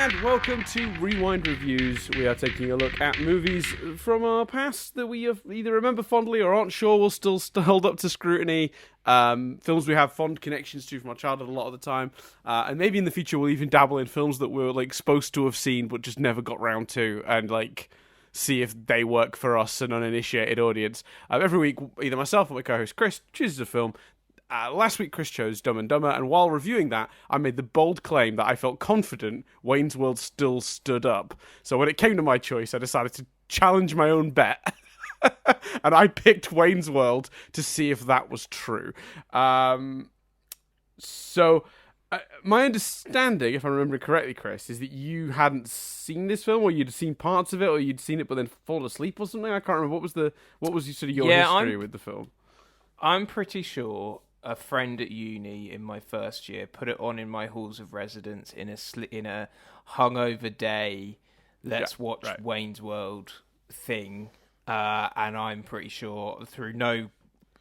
and welcome to Rewind Reviews. We are taking a look at movies from our past that we either remember fondly or aren't sure will still hold up to scrutiny. Films we have fond connections to from our childhood a lot of the time. And maybe in the future we'll even dabble in films that we're like supposed to have seen but just never got round to, and like see if they work for us, an uninitiated audience. Every week, either myself or my co-host Chris chooses a film. Last week, Chris chose Dumb and Dumber, and while reviewing that, I made the bold claim that I felt confident Wayne's World still stood up. So when it came to my choice, I decided to challenge my own bet, and I picked Wayne's World to see if that was true. My understanding, if I remember correctly, Chris, is that you hadn't seen this film, or you'd seen parts of it, or you'd seen it but then fallen asleep or something. I can't remember. What was sort of your history with the film? I'm pretty sure a friend at uni in my first year put it on in my halls of residence in a hungover day. Let's watch Wayne's World thing, and I'm pretty sure through no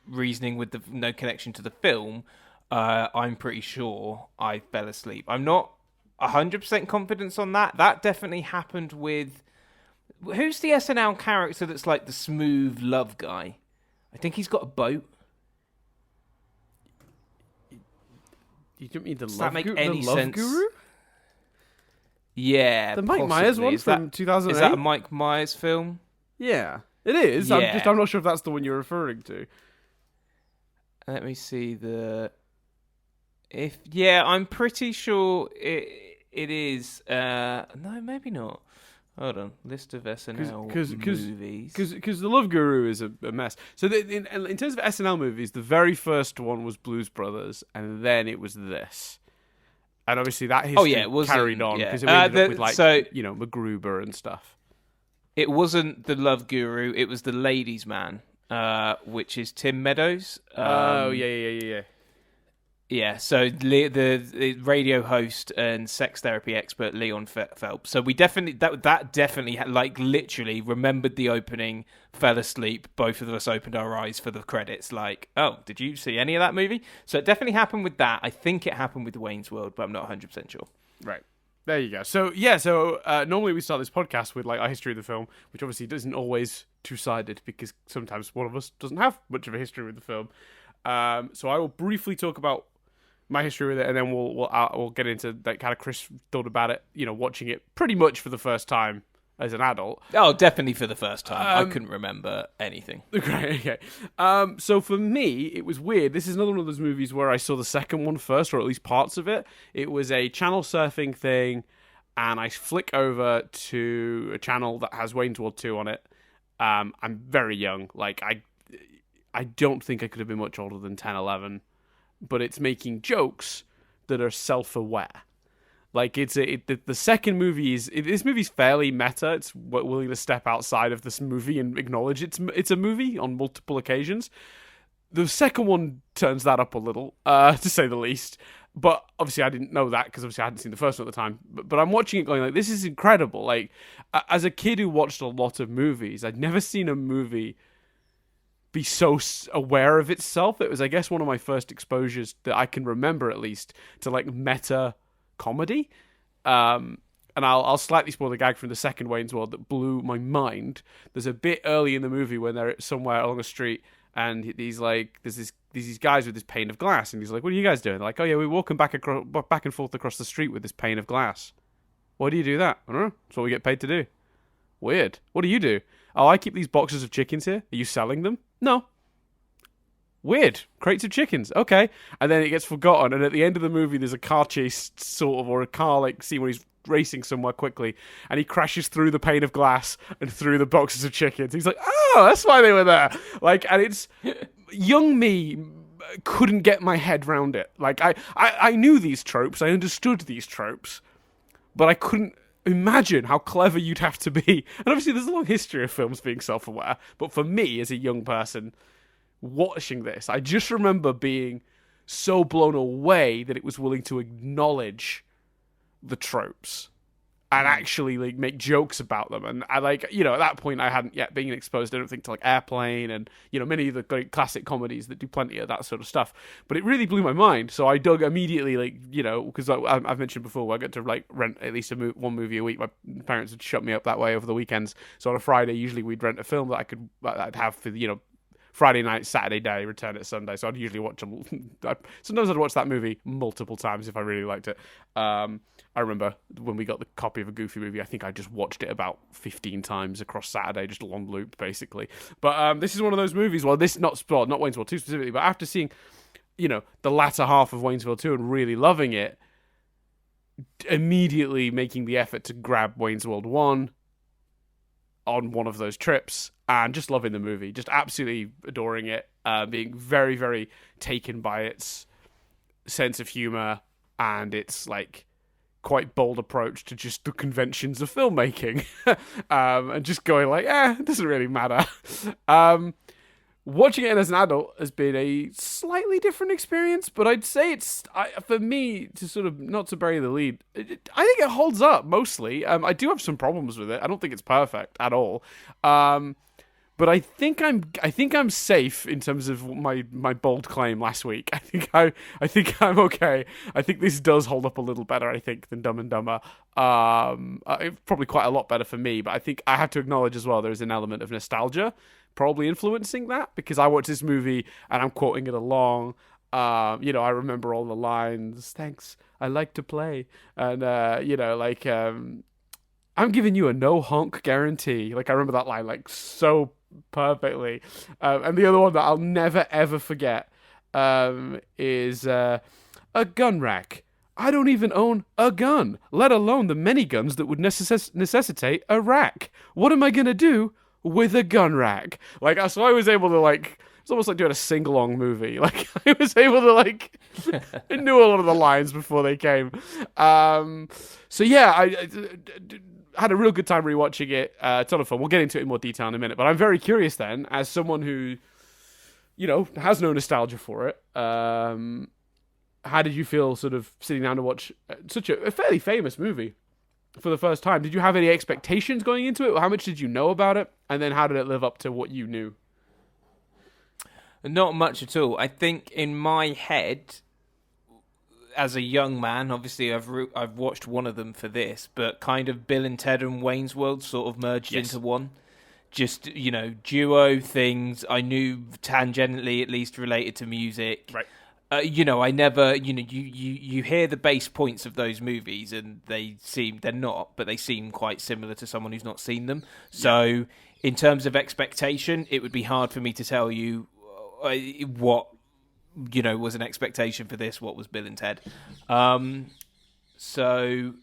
reasoning with no connection to the film, I'm pretty sure I fell asleep. I'm not 100% confident on that. That definitely happened with who's the SNL character that's like the smooth love guy? I think he's got a boat. You don't mean Does that make any sense? Guru? Yeah, the Mike Myers one from 2008. Is that a Mike Myers film? Yeah, it is. Yeah. I'm not sure if that's the one you're referring to. Let me see I'm pretty sure it is. No, maybe not. Hold on, list of SNL movies. Because The Love Guru is a mess. So in terms of SNL movies, the very first one was Blues Brothers, and then it was this. And obviously that history carried on because it ended up with MacGruber and stuff. It wasn't The Love Guru, it was The Ladies' Man, which is Tim Meadows. Yeah. Yeah, so the radio host and sex therapy expert Leon Phelps. So we definitely that definitely like literally remembered the opening, fell asleep. Both of us opened our eyes for the credits. Like, oh, did you see any of that movie? So it definitely happened with that. I think it happened with Wayne's World, but I'm not 100% sure. Right. There you go. So normally we start this podcast with like our history of the film, which obviously isn't always two-sided because sometimes one of us doesn't have much of a history with the film. So I will briefly talk about my history with it, and then we'll get into like kind of Chris thought about it, watching it pretty much for the first time as an adult. Oh, definitely for the first time. I couldn't remember anything. Great, okay. So for me, it was weird. This is another one of those movies where I saw the second one first, or at least parts of it. It was a channel surfing thing, and I flick over to a channel that has Wayne's World 2 on it. I'm very young. Like, I don't think I could have been much older than 10, 11. But it's making jokes that are self-aware. Like the second movie this movie's fairly meta. It's willing to step outside of this movie and acknowledge it's a movie on multiple occasions. The second one turns that up a little, to say the least. But obviously I didn't know that because obviously I hadn't seen the first one at the time. But I'm watching it going like, this is incredible. Like as a kid who watched a lot of movies, I'd never seen a movie be so aware of itself. It was, I guess, one of my first exposures that I can remember, at least, to like meta comedy. And I'll slightly spoil the gag from the second Wayne's World that blew my mind. There's a bit early in the movie when they're somewhere along a street, and he's like, there's these guys with this pane of glass, and he's like, "What are you guys doing?" They're like, "Oh yeah, we're walking back and forth across the street with this pane of glass." "Why do you do that?" "I don't know. That's what we get paid to do." "Weird. What do you do?" "Oh, I keep these boxes of chickens here." "Are you selling them?" "No." "Weird. Crates of chickens. Okay." And then it gets forgotten, and at the end of the movie there's a car chase sort of, or a car like scene where he's racing somewhere quickly, and he crashes through the pane of glass and through the boxes of chickens. He's like, "Oh, that's why they were there." Like, and it's young me couldn't get my head round it. Like I knew these tropes, I understood these tropes, but I couldn't imagine how clever you'd have to be. And obviously there's a long history of films being self-aware, but for me as a young person watching this, I just remember being so blown away that it was willing to acknowledge the tropes. and actually like make jokes about them. And I like, at that point I hadn't yet been exposed, I don't think, to like Airplane and, many of the great classic comedies that do plenty of that sort of stuff. But it really blew my mind. So I dug immediately, like, because I've mentioned before, I got to like rent at least one movie a week. My parents would shut me up that way over the weekends. So on a Friday, usually we'd rent a film that I'd have for, Friday night, Saturday day, return it Sunday. So I'd usually watch sometimes I'd watch that movie multiple times if I really liked it. I remember when we got the copy of a Goofy movie, I think I just watched it about 15 times across Saturday, just a long loop, basically. But this is one of those movies, not Wayne's World 2 specifically, but after seeing, the latter half of Wayne's World 2 and really loving it, immediately making the effort to grab Wayne's World 1 on one of those trips and just loving the movie, just absolutely adoring it, being very, very taken by its sense of humor and its like quite bold approach to just the conventions of filmmaking, and just going like, it doesn't really matter. Watching it as an adult has been a slightly different experience, but I'd say for me, to sort of not to bury the lead, I think it holds up mostly. I do have some problems with it. I don't think it's perfect at all. But I think I'm safe in terms of my bold claim last week. I think I'm okay. I think this does hold up a little better, I think, than Dumb and Dumber. Probably quite a lot better for me, but I think I have to acknowledge as well there's an element of nostalgia probably influencing that, because I watched this movie and I'm quoting it along. I remember all the lines. Thanks, I like to play. And I'm giving you a no honk guarantee. Like, I remember that line like so perfectly. And the other one that I'll never ever forget is a gun rack. I don't even own a gun, let alone the many guns that would necessitate a rack. What am I gonna do with a gun rack? So I was able to it's almost like doing a sing-along movie. Like, I was able to I knew a lot of the lines before they came. So yeah, I had a real good time rewatching it. A ton of fun. We'll get into it in more detail in a minute. But I'm very curious then, as someone who, has no nostalgia for it. How did you feel sort of sitting down to watch such a fairly famous movie for the first time? Did you have any expectations going into it? How much did you know about it? And then how did it live up to what you knew? Not much at all. I think in my head, as a young man, obviously I've watched one of them for this, but kind of Bill and Ted and Wayne's World sort of merged into one. Just, duo things I knew tangentially at least related to music. Right. I never, you hear the base points of those movies and they're not, but they seem quite similar to someone who's not seen them. So in terms of expectation, it would be hard for me to tell you what, was an expectation for this, what was Bill and Ted. So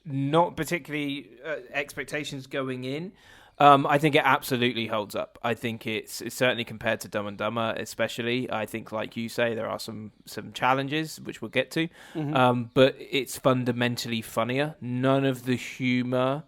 not particularly expectations going in. I think it absolutely holds up. I think it's certainly compared to Dumb and Dumber, especially. I think, like you say, there are some challenges, which we'll get to. Mm-hmm. But it's fundamentally funnier. None of the humour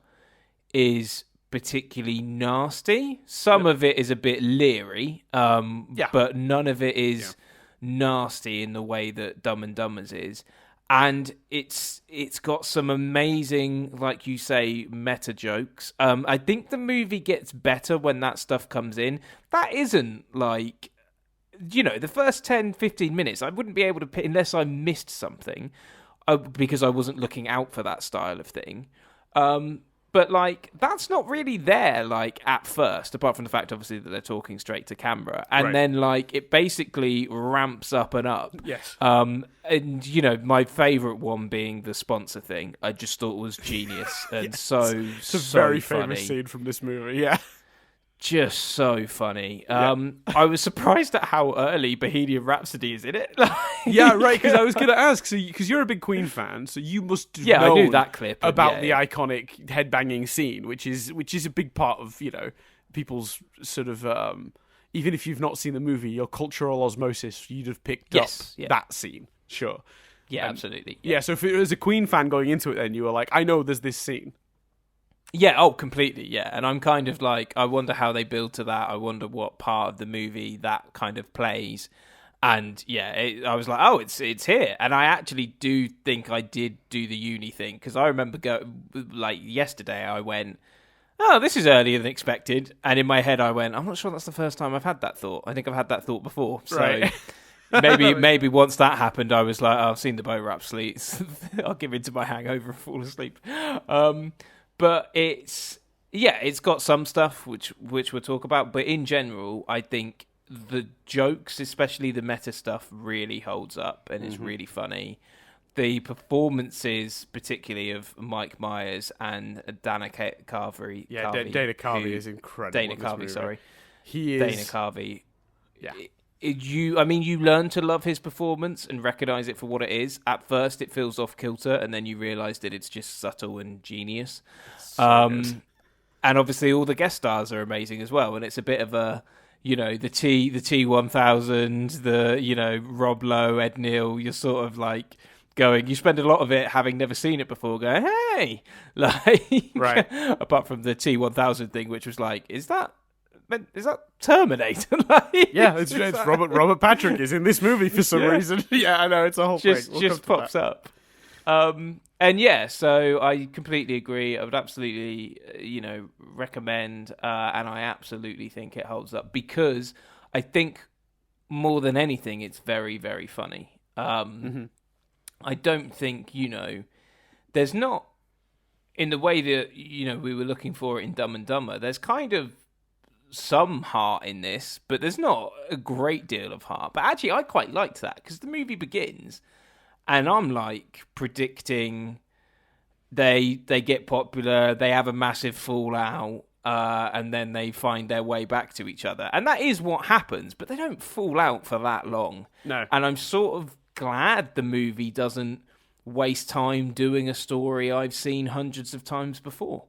is particularly nasty. Some of it is a bit leery, but none of it is nasty in the way that Dumb and Dumber's is. And it's got some amazing, like you say, meta jokes. I think the movie gets better when that stuff comes in. That isn't like, the first 10, 15 minutes, I wouldn't be able to pick, unless I missed something, because I wasn't looking out for that style of thing. But, that's not really there, at first, apart from the fact, obviously, that they're talking straight to camera. And then, it basically ramps up and up. Yes. And, my favourite one being the sponsor thing, I just thought was genius. And it's a very funny. famous scene from this movie, yeah. Just so funny. I was surprised at how early Bohemian Rhapsody is in it. Yeah, right, because I was going to ask, because you're a big Queen fan, so you must know I knew that clip about the iconic headbanging scene, which is a big part of, people's sort of, even if you've not seen the movie, your cultural osmosis, you'd have picked up that scene, sure. Yeah, absolutely. Yeah, so if it was a Queen fan going into it, then you were like, I know there's this scene. Yeah, completely, yeah. And I'm kind of like, I wonder how they build to that. I wonder what part of the movie that kind of plays. And I was like, oh, it's here. And I actually do think I did do the uni thing, because I remember yesterday I went, oh, this is earlier than expected. And in my head I went, I'm not sure that's the first time I've had that thought. I think I've had that thought before. So right. maybe once that happened, I was like, oh, I've seen the Bohemian Rhapsody. I'll give in to my hangover and fall asleep. But it's got some stuff which we'll talk about. But in general, I think the jokes, especially the meta stuff, really holds up and is really funny. The performances, particularly of Mike Myers and Dana Carvey. Yeah, Dana Carvey is incredible. Dana Carvey, sorry. He is... Dana Carvey. Yeah. You learn to love his performance and recognise it for what it is. At first, it feels off-kilter, and then you realise that it's just subtle and genius. And obviously, all the guest stars are amazing as well. And it's a bit of a... the T-1000, Rob Lowe, Ed Neal, you're sort of like going, you spend a lot of it having never seen it before going, hey, right. Apart from the T-1000 thing, which was like, is that Terminator? It's Robert Patrick is in this movie for some reason. Yeah, I know, it's a whole thing. Just pops up. So I completely agree. I would absolutely, recommend, and I absolutely think it holds up, because I think more than anything, it's very, very funny. I don't think, there's not, in the way that, we were looking for it in Dumb and Dumber, there's kind of some heart in this, but there's not a great deal of heart. But actually, I quite liked that, because the movie begins... And I'm like predicting they get popular, they have a massive fallout, and then they find their way back to each other. And that is what happens, but they don't fall out for that long. No. And I'm sort of glad the movie doesn't waste time doing a story I've seen hundreds of times before.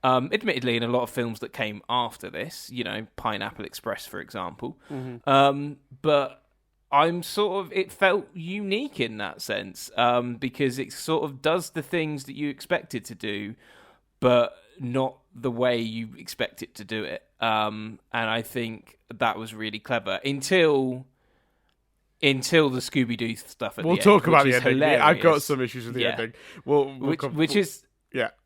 Admittedly, in a lot of films that came after this, Pineapple Express, for example. But... it felt unique in that sense, because it sort of does the things that you expect it to do, but not the way you expect it to do it. And I think that was really clever until the Scooby-Doo stuff at the end. We'll talk about the ending. Hilarious. I've got some issues with the ending.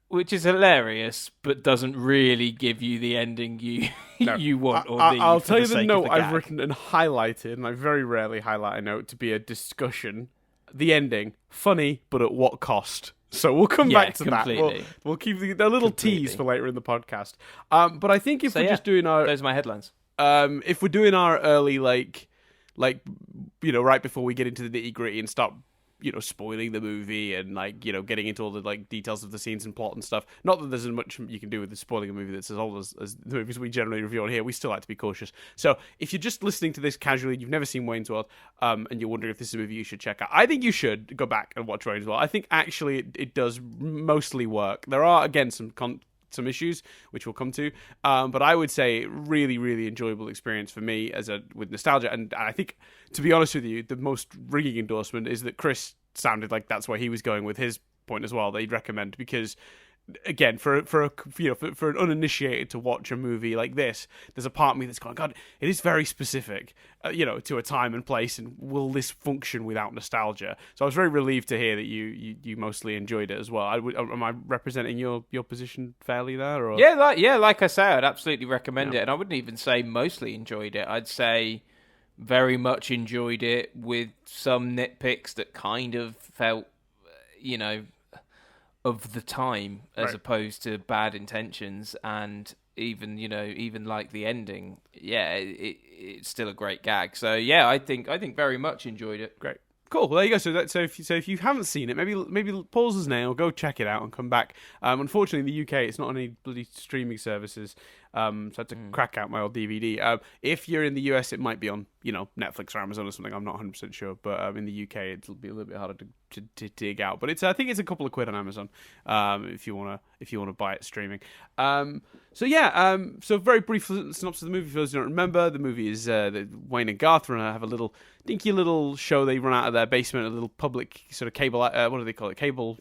Which is hilarious, but doesn't really give you the ending you want or need. I'll tell you the note I've written and highlighted, and I very rarely highlight a note to be a discussion. The ending, funny, but at what cost? So we'll come back to completely. That. We'll keep a little tease for later in the podcast. But I think if we're just doing our... Those are my headlines. If we're doing our early, right before we get into the nitty-gritty and start... spoiling the movie and getting into all the details of the scenes and plot and stuff. Not that there's much you can do with the spoiling a movie that's as old as the movies we generally review on here. We still like to be cautious. So if you're just listening to this casually and you've never seen Wayne's World, and you're wondering if this is a movie you should check out, I think you should go back and watch Wayne's World. I think actually it does mostly work. There are again some issues which we'll come to, but I would say really, really enjoyable experience for me with nostalgia. And I think, to be honest with you, the most ringing endorsement is that Chris sounded like that's where he was going with his point as well, that he'd recommend, because again, for an uninitiated to watch a movie like this, there's a part of me that's going, God, it is very specific, to a time and place, and will this function without nostalgia? So I was very relieved to hear that you mostly enjoyed it as well. Am I representing your position fairly there? Or? Like I say, I'd absolutely recommend it, and I wouldn't even say mostly enjoyed it. I'd say very much enjoyed it, with some nitpicks that kind of felt, of the time, as opposed to bad intentions, and even like the ending, it's still a great gag. So I think very much enjoyed it. Great, cool. Well, there you go. So if you haven't seen it, maybe pause us now, go check it out, and come back. Unfortunately, in the UK, it's not on any bloody streaming services. So I had to crack out my old DVD. If you're in the US, it might be on, Netflix or Amazon or something. I'm not 100% sure. But in the UK, it'll be a little bit harder to dig out. But I think it's a couple of quid on Amazon if you wanna buy it streaming. So very brief synopsis of the movie for those who don't remember. The movie is Wayne and Garth have a little dinky little show they run out of their basement, a little public sort of cable. What do they call it? Cable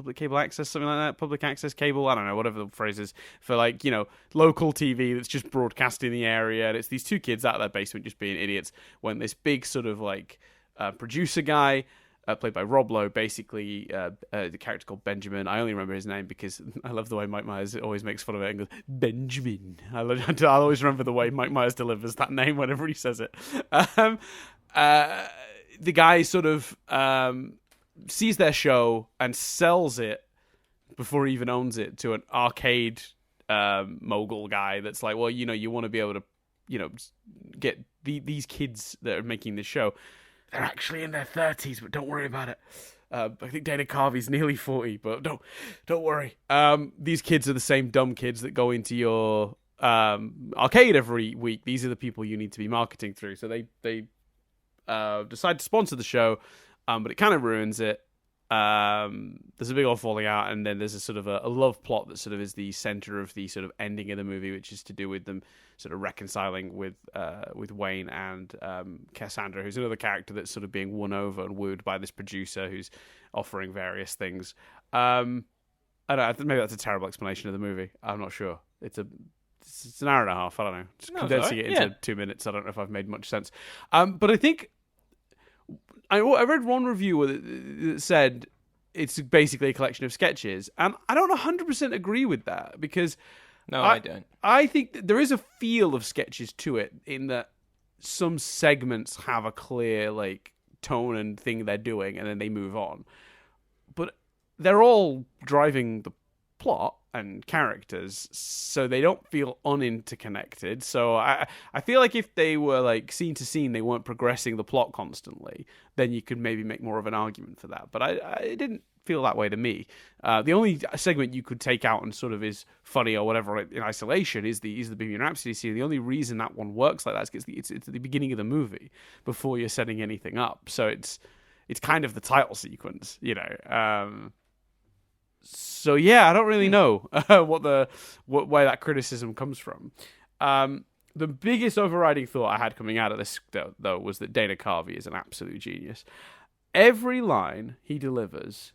public cable access, something like that, public access cable, I don't know, whatever the phrase is, for like, local TV that's just broadcast in the area. And it's these two kids out of their basement just being idiots when this big sort of like producer guy, played by Rob Lowe, basically the character called Benjamin. I only remember his name because I love the way Mike Myers always makes fun of it and goes, Benjamin. I always remember the way Mike Myers delivers that name whenever he says it. The guy sort of sees their show and sells it before he even owns it to an arcade mogul guy that's like, well, you want to be able to, get these kids that are making this show. They're actually in their 30s, but don't worry about it. I think Dana Carvey's nearly 40, but don't worry. These kids are the same dumb kids that go into your arcade every week. These are the people you need to be marketing through. So they decide to sponsor the show, but it kind of ruins it. There's a big old falling out, and then there's a sort of a love plot that sort of is the center of the sort of ending of the movie, which is to do with them sort of reconciling with Wayne and Cassandra, who's another character that's sort of being won over and wooed by this producer who's offering various things. I don't know, maybe that's a terrible explanation of the movie. I'm not sure. It's an hour and a half. I don't know. Just condensing it into 2 minutes. I don't know if I've made much sense. But I think I read one review that said it's basically a collection of sketches, and I don't 100% agree with that because I don't. I think that there is a feel of sketches to it in that some segments have a clear like tone and thing they're doing, and then they move on. But they're all driving the plot and characters, so they don't feel uninterconnected. So I feel like if they were like scene to scene, they weren't progressing the plot constantly, then you could maybe make more of an argument for that. But I didn't feel that way to me. The only segment you could take out and sort of is funny or whatever in isolation is the Bohemian Rhapsody scene. The only reason that one works like that is because it's at the beginning of the movie before you're setting anything up. So it's kind of the title sequence, So yeah, I don't really know where that criticism comes from. The biggest overriding thought I had coming out of this though was that Dana Carvey is an absolute genius. Every line he delivers,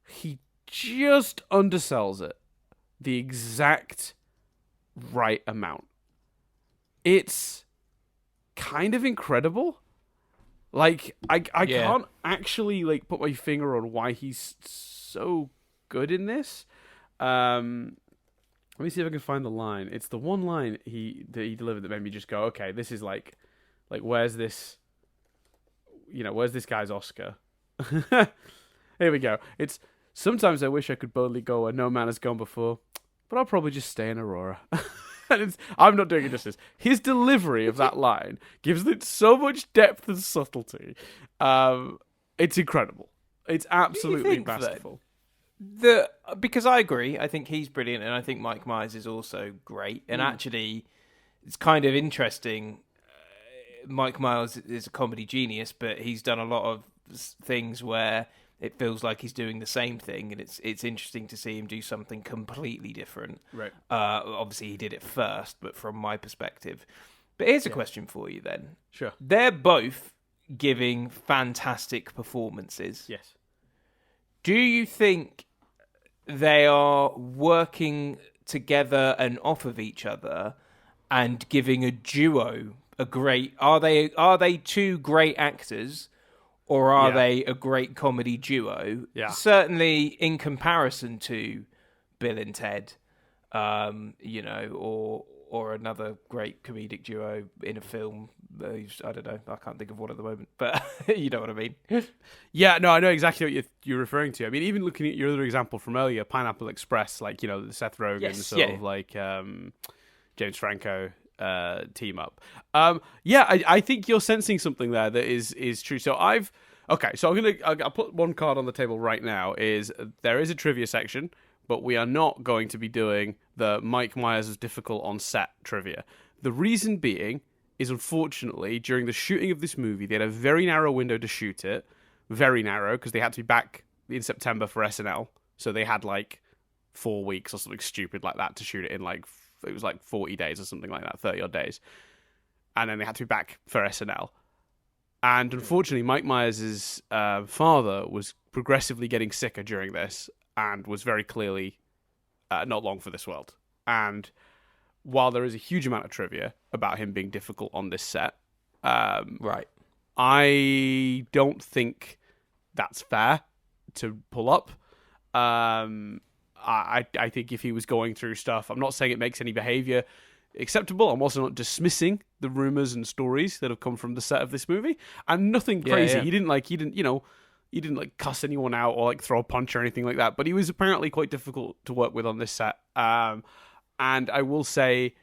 he just undersells it the exact right amount. It's kind of incredible. Like I can't actually like put my finger on why he's so good in this. Let me see if I can find the line. It's the one line that he delivered that made me just go, okay, this is like where's this guy's Oscar? Here we go. It's sometimes I wish I could boldly go where no man has gone before, but I'll probably just stay in Aurora. And I'm not doing it justice. His delivery of that line gives it so much depth and subtlety. It's incredible. It's absolutely masterful. Because I agree. I think he's brilliant, and I think Mike Myers is also great. And actually, it's kind of interesting. Mike Myers is a comedy genius, but he's done a lot of things where it feels like he's doing the same thing, and it's interesting to see him do something completely different. Right. Obviously, he did it first, but from my perspective. But here's a question for you then. Sure. They're both giving fantastic performances. Yes. Do you think they are working together and off of each other and giving a duo a great... Are they two great actors, or are they a great comedy duo? Yeah. Certainly in comparison to Bill and Ted, or another great comedic duo in a film. I don't know. I can't think of one at the moment, but you know what I mean. Yeah, no, I know exactly what you're referring to. I mean, even looking at your other example from earlier, Pineapple Express, like, the Seth Rogen of like James Franco team up. I think you're sensing something there that is true. So I'll put one card on the table right now. There is a trivia section, but we are not going to be doing the Mike Myers was difficult on set trivia. The reason being is, unfortunately, during the shooting of this movie, they had a very narrow window to shoot it. Very narrow, because they had to be back in September for SNL. So they had, 4 weeks or something stupid like that to shoot it in, it was 40 days or something like that, 30-odd days. And then they had to be back for SNL. And unfortunately, Mike Myers' father was progressively getting sicker during this and was very clearly not long for this world. And while there is a huge amount of trivia about him being difficult on this set, right, I don't think that's fair to pull up. I think if he was going through stuff, I'm not saying it makes any behavior acceptable. I'm also not dismissing the rumors and stories that have come from the set of this movie, and nothing crazy. Yeah. He didn't like cuss anyone out or like throw a punch or anything like that. But he was apparently quite difficult to work with on this set. And I will say,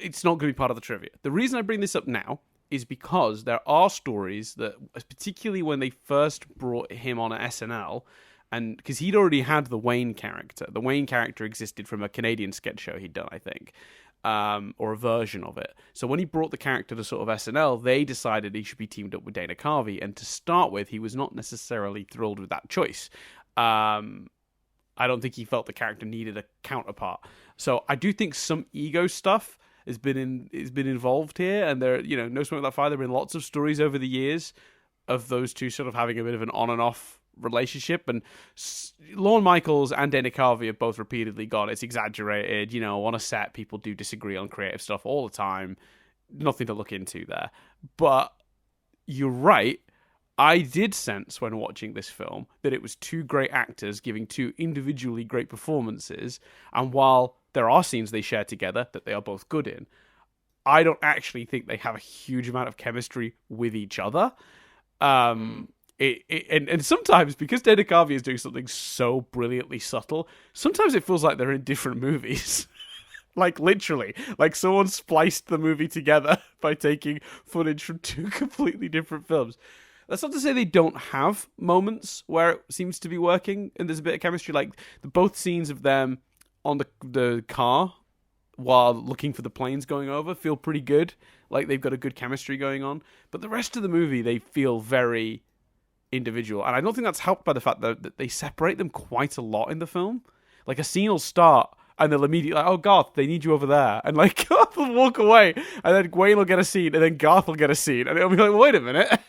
it's not going to be part of the trivia. The reason I bring this up now is because there are stories that, particularly when they first brought him on at SNL, and because he'd already had the Wayne character. The Wayne character existed from a Canadian sketch show he'd done, I think, or a version of it. So when he brought the character to sort of SNL, they decided he should be teamed up with Dana Carvey. And to start with, he was not necessarily thrilled with that choice. I don't think he felt the character needed a counterpart. So I do think some ego stuff has been involved here. And there, no smoke without fire. There have been lots of stories over the years of those two sort of having a bit of an on and off relationship, and Lorne Michaels and Dana Carvey have both repeatedly gone, it's exaggerated, on a set people do disagree on creative stuff all the time, nothing to look into there. But you're right, I did sense when watching this film that it was two great actors giving two individually great performances, and while there are scenes they share together that they are both good in, I don't actually think they have a huge amount of chemistry with each other. And sometimes, because Dana Carvey is doing something so brilliantly subtle, sometimes it feels like they're in different movies. Like, literally. Like, someone spliced the movie together by taking footage from two completely different films. That's not to say they don't have moments where it seems to be working and there's a bit of chemistry. Like, both scenes of them on the car while looking for the planes going over feel pretty good. Like, they've got a good chemistry going on. But the rest of the movie, they feel very individual, and I don't think that's helped by the fact that they separate them quite a lot in the film. Like, a scene will start and they'll immediately like, oh, Garth, they need you over there, and like Garth will walk away, and then Gwen will get a scene, and then Garth will get a scene, and it'll be like, wait a minute.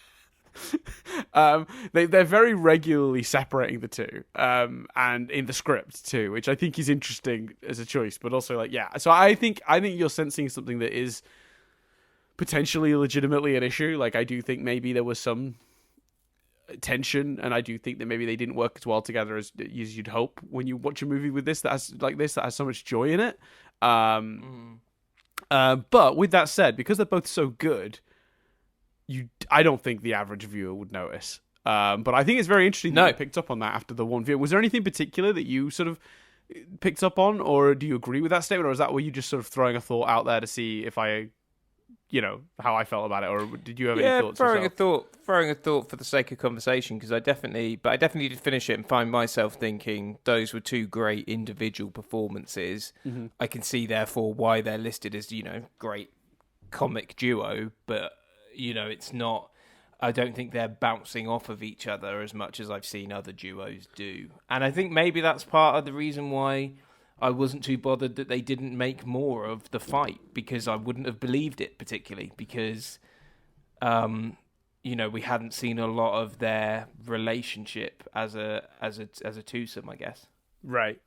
They're very regularly separating the two, and in the script too, which I think is interesting as a choice, but also like, yeah. So I think you're sensing something that is potentially legitimately an issue. Like, I do think maybe there was some tension, and I do think that maybe they didn't work as well together as you'd hope when you watch a movie with this that has so much joy in it. But with that said, because they're both so good, I don't think the average viewer would notice. But I think it's very interesting that you picked up on that after the one view. Was there anything particular that you sort of picked up on, or do you agree with that statement, or is that where you just sort of throwing a thought out there to see if I, how I felt about it, or did you have any thoughts? Throwing a thought for the sake of conversation, because I definitely did finish it and find myself thinking those were two great individual performances. Mm-hmm. I can see therefore why they're listed as great comic duo, but it's not. I don't think they're bouncing off of each other as much as I've seen other duos do, and I think maybe that's part of the reason why I wasn't too bothered that they didn't make more of the fight, because I wouldn't have believed it particularly, because, we hadn't seen a lot of their relationship as a twosome, I guess. Right.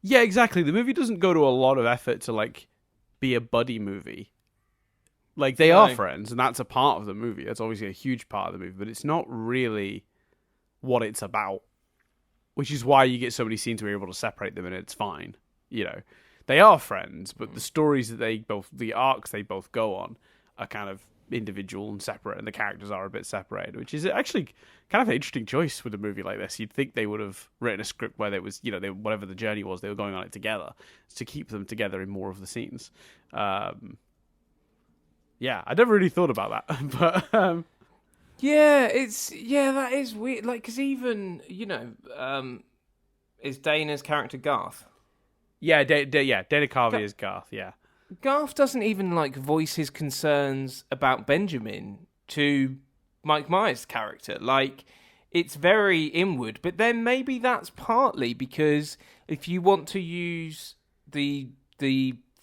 Yeah, exactly. The movie doesn't go to a lot of effort to like be a buddy movie. Like, they are friends, and that's a part of the movie. That's obviously a huge part of the movie, but it's not really what it's about. Which is why you get so many scenes where you're able to separate them and it's fine. They are friends, but the stories that the arcs they both go on are kind of individual and separate, and the characters are a bit separated, which is actually kind of an interesting choice with a movie like this. You'd think they would have written a script where there was, whatever the journey was, they were going on it together to keep them together in more of the scenes. Yeah, I never really thought about that, but... that is weird. Like, because even is Dana's character Garth? Yeah, Dana Carvey is Garth. Yeah, Garth doesn't even like voice his concerns about Benjamin to Mike Myers' character. Like, it's very inward. But then maybe that's partly because if you want to use the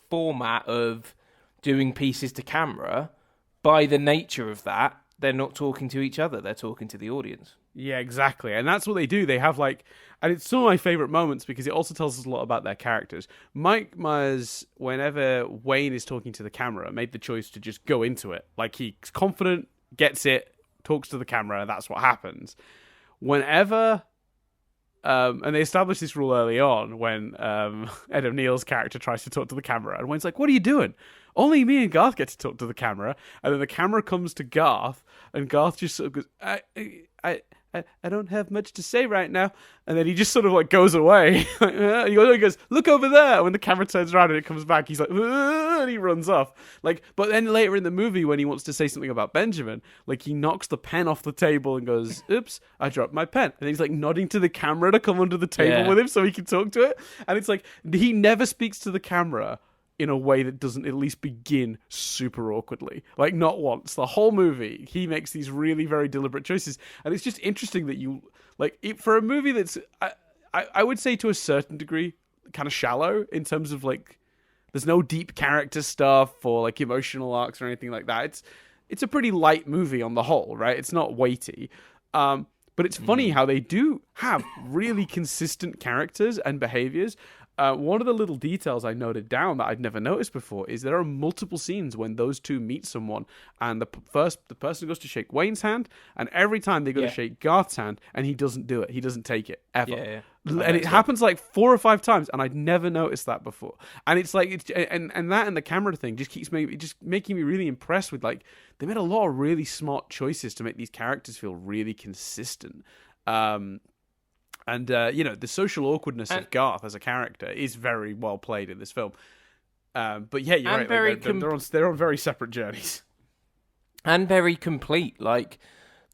format of doing pieces to camera, by the nature of that, they're not talking to each other, they're talking to the audience. Yeah, exactly. And that's what they do. They have like, and it's some of my favorite moments because it also tells us a lot about their characters. Mike Myers, whenever Wayne is talking to the camera, made the choice to just go into it. Like, he's confident, gets it, talks to the camera, and that's what happens. Whenever, and they established this rule early on when Ed O'Neill's character tries to talk to the camera, and Wayne's like, "What are you doing? Only me and Garth get to talk to the camera." And then the camera comes to Garth, and Garth just sort of goes, I don't have much to say right now. And then he just sort of like goes away. He goes, "Look over there." When the camera turns around and it comes back, he's like, and he runs off. Like, but then later in the movie, when he wants to say something about Benjamin, like, he knocks the pen off the table and goes, "Oops, I dropped my pen." And he's like nodding to the camera to come under the table with him so he can talk to it. And it's like, he never speaks to the camera in a way that doesn't at least begin super awkwardly. Like, not once. The whole movie, he makes these really very deliberate choices. And it's just interesting that you, like, for a movie that's, I would say to a certain degree, kind of shallow in terms of, like, there's no deep character stuff or, like, emotional arcs or anything like that. It's a pretty light movie on the whole, right? It's not weighty. But it's funny how they do have really consistent characters and behaviors. One of the little details I noted down that I'd never noticed before is there are multiple scenes when those two meet someone, and the person goes to shake Wayne's hand, and every time they go to shake Garth's hand, and he doesn't do it. He doesn't take it ever. And it happens like 4 or 5 times, and I'd never noticed that before. And it's like, and that and the camera thing just keeps making me really impressed with, like, they made a lot of really smart choices to make these characters feel really consistent. And the social awkwardness of Garth as a character is very well played in this film. But yeah, you're right. They're on very separate journeys. And very complete. Like,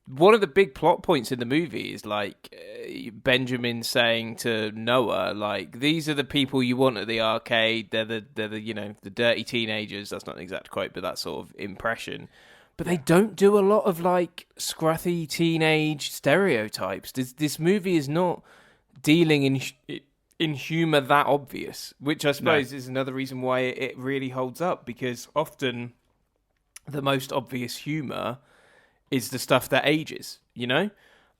one of the big plot points in the movie is, like, Benjamin saying to Noah, like, "These are the people you want at the arcade. They're the the dirty teenagers." That's not an exact quote, but that sort of impression. But they don't do a lot of, like, scruffy teenage stereotypes. This movie is not dealing in humour that obvious, which I suppose is another reason why it really holds up, because often the most obvious humour is the stuff that ages, you know?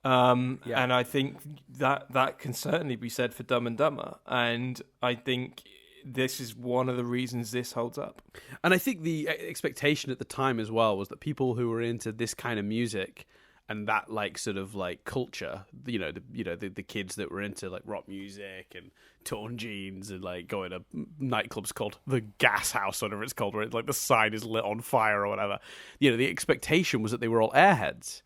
And I think that can certainly be said for Dumb and Dumber. And I think this is one of the reasons this holds up. And I think the expectation at the time as well was that people who were into this kind of music and that, like, sort of, like, culture, the kids that were into, like, rock music and torn jeans and, like, going to nightclubs called the Gas House, whatever it's called, where it's like the sign is lit on fire or whatever. The expectation was that they were all airheads.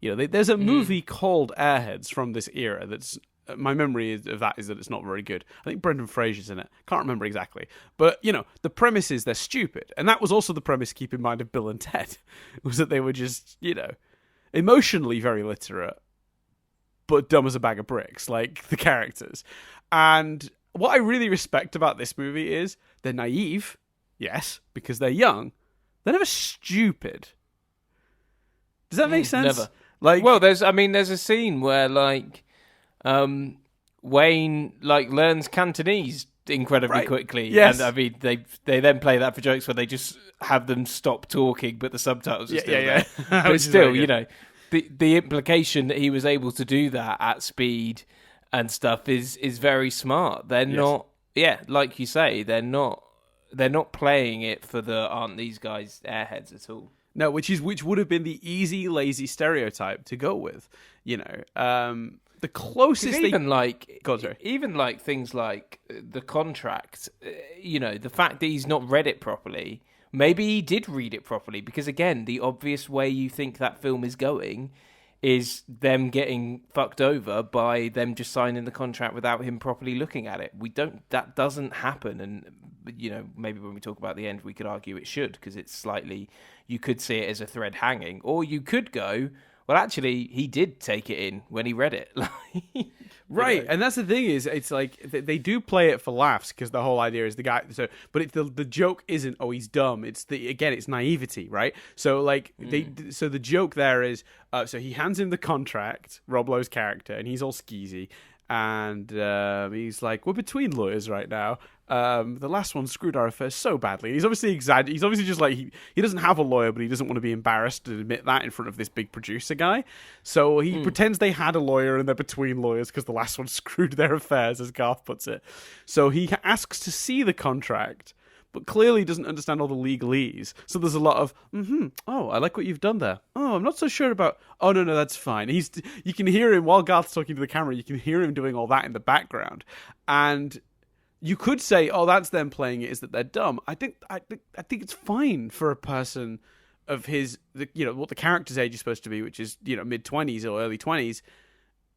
There's a movie called Airheads from this era that's, my memory of that is that it's not very good. I think Brendan Fraser's in it. Can't remember exactly. But, the premise is they're stupid. And that was also the premise, keep in mind, of Bill and Ted. Was that they were just, emotionally very literate, but dumb as a bag of bricks, like the characters. And what I really respect about this movie is they're naive, yes, because they're young. They're never stupid. Does that make sense? Never. Like, well, there's a scene where, like, Wayne, like, learns Cantonese incredibly quickly. Yes. And I mean, they then play that for jokes where they just have them stop talking, but the subtitles are still there. But still, the implication that he was able to do that at speed and stuff is very smart. They're not, like you say, they're not playing it for the aren't these guys airheads at all. No, which would have been the easy, lazy stereotype to go with, the closest even like things like the contract, the fact that he's not read it properly. Maybe he did read it properly, because again, the obvious way you think that film is going is them getting fucked over by them just signing the contract without him properly looking at it. That doesn't happen. And, maybe when we talk about the end, we could argue it should, because it's slightly, you could see it as a thread hanging, or you could go, well, actually, he did take it in when he read it. Right, and that's the thing is, it's like they do play it for laughs, because the whole idea is the guy. So, but the joke isn't, oh, he's dumb. It's it's naivety, right? So, like the joke there is, so he hands him the contract, Rob Lowe's character, and he's all skeezy, And he's like, we're between lawyers right now. The last one screwed our affairs so badly. He's obviously He's obviously just like, he doesn't have a lawyer, but he doesn't want to be embarrassed to admit that in front of this big producer guy. So he pretends they had a lawyer and they're between lawyers because the last one screwed their affairs, as Garth puts it. So he asks to see the contract, but clearly doesn't understand all the legalese. So there's a lot of, oh, I like what you've done there. Oh, I'm not so sure about, oh, no, that's fine. You can hear him, while Garth's talking to the camera, you can hear him doing all that in the background. And you could say, oh, that's them playing it, is that they're dumb. I think it's fine for a person of what the character's age is supposed to be, which is, mid-20s or early 20s,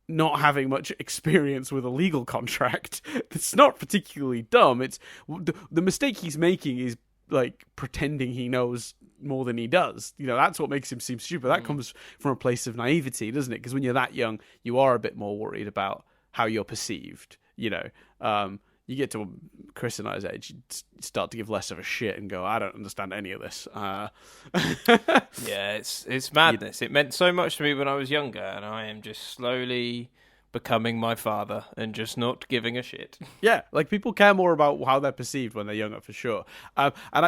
not having much experience with a legal contract. It's not particularly dumb. It's the mistake he's making is like pretending he knows more than he does. That's what makes him seem stupid. That comes from a place of naivety, doesn't it? Because when you're that young, you are a bit more worried about how you're perceived. You get to Chris and I's age, you start to give less of a shit and go, I don't understand any of this. Yeah, it's madness. It meant so much to me when I was younger, and I am just slowly becoming my father and just not giving a shit. Yeah, like people care more about how they're perceived when they're younger, for sure.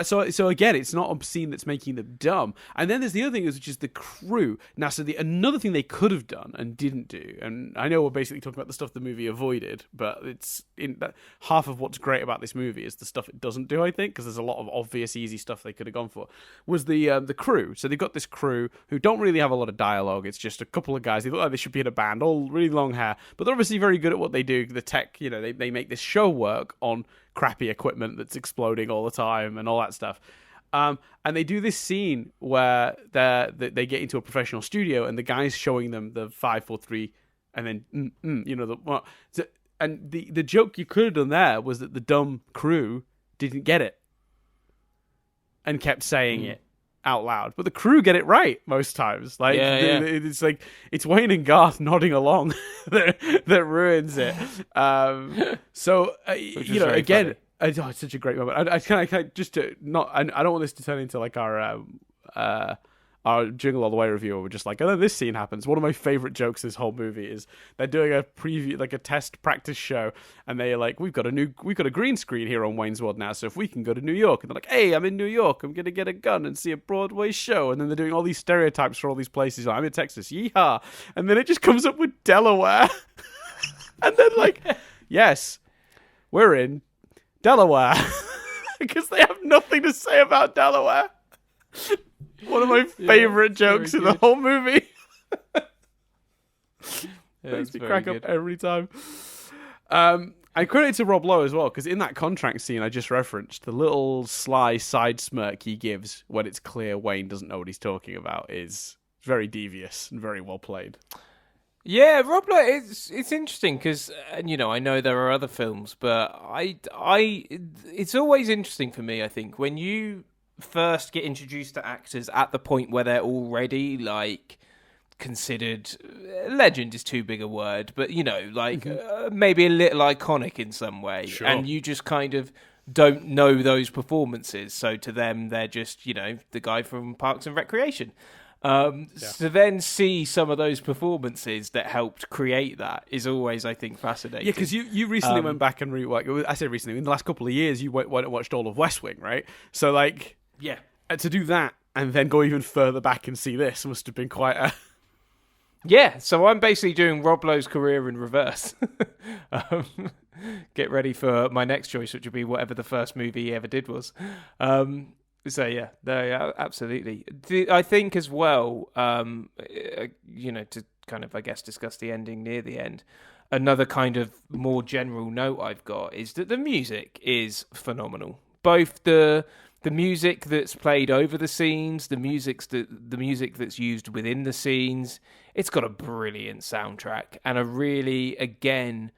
So again, it's not obscene that's making them dumb. And then there's the other thing, which is the crew. Now, so another thing they could have done and didn't do, and I know we're basically talking about the stuff the movie avoided, but it's half of what's great about this movie is the stuff it doesn't do, I think, because there's a lot of obvious, easy stuff they could have gone for, was the crew. So they've got this crew who don't really have a lot of dialogue. It's just a couple of guys. They look like they should be in a band, all really long hair, but they're obviously very good at what they do. The tech, they make this show work on crappy equipment that's exploding all the time and all that stuff. And they do this scene where they get into a professional studio and the guy's showing them the 5, 4, 3, and then and the joke you could have done there was that the dumb crew didn't get it and kept saying it out loud, but the crew get it right most times. Like it's like it's Wayne and Garth nodding along that ruins it. So again, it's such a great moment. I don't want this to turn into like our Jingle All the Way review, where we're just like, and then this scene happens. One of my favorite jokes in this whole movie is they're doing a preview, like a test practice show, and they're like, we've got a green screen here on Wayne's World now, so if we can go to New York, and they're like, hey, I'm in New York, I'm gonna get a gun and see a Broadway show, and then they're doing all these stereotypes for all these places. I'm in Texas, yeehaw, and then it just comes up with Delaware, and then like, yes, we're in Delaware, because they have nothing to say about Delaware. One of my favorite jokes in the whole movie. Makes me crack up every time. And credit to Rob Lowe as well, because in that contract scene I just referenced, the little sly side smirk he gives when it's clear Wayne doesn't know what he's talking about is very devious and very well played. Yeah, Rob Lowe, it's interesting because, I know there are other films, but it's always interesting for me, I think, when you first get introduced to actors at the point where they're already like considered, legend is too big a word, but maybe a little iconic in some way, sure. And you just kind of don't know those performances, so to them they're just the guy from Parks and Recreation. To then see some of those performances that helped create that is always, I think, fascinating. Yeah, because you recently went back and I say recently, in the last couple of years, you went and watched all of West Wing, right? So like, yeah, to do that and then go even further back and see this must have been quite a... Yeah, so I'm basically doing Rob Lowe's career in reverse. Get ready for my next choice, which will be whatever the first movie he ever did was. So yeah, absolutely. I think as well, to kind of, I guess, discuss the ending near the end, another kind of more general note I've got is that the music is phenomenal. Both the music that's played over the scenes, the music that's used within the scenes. It's got a brilliant soundtrack and a really, again,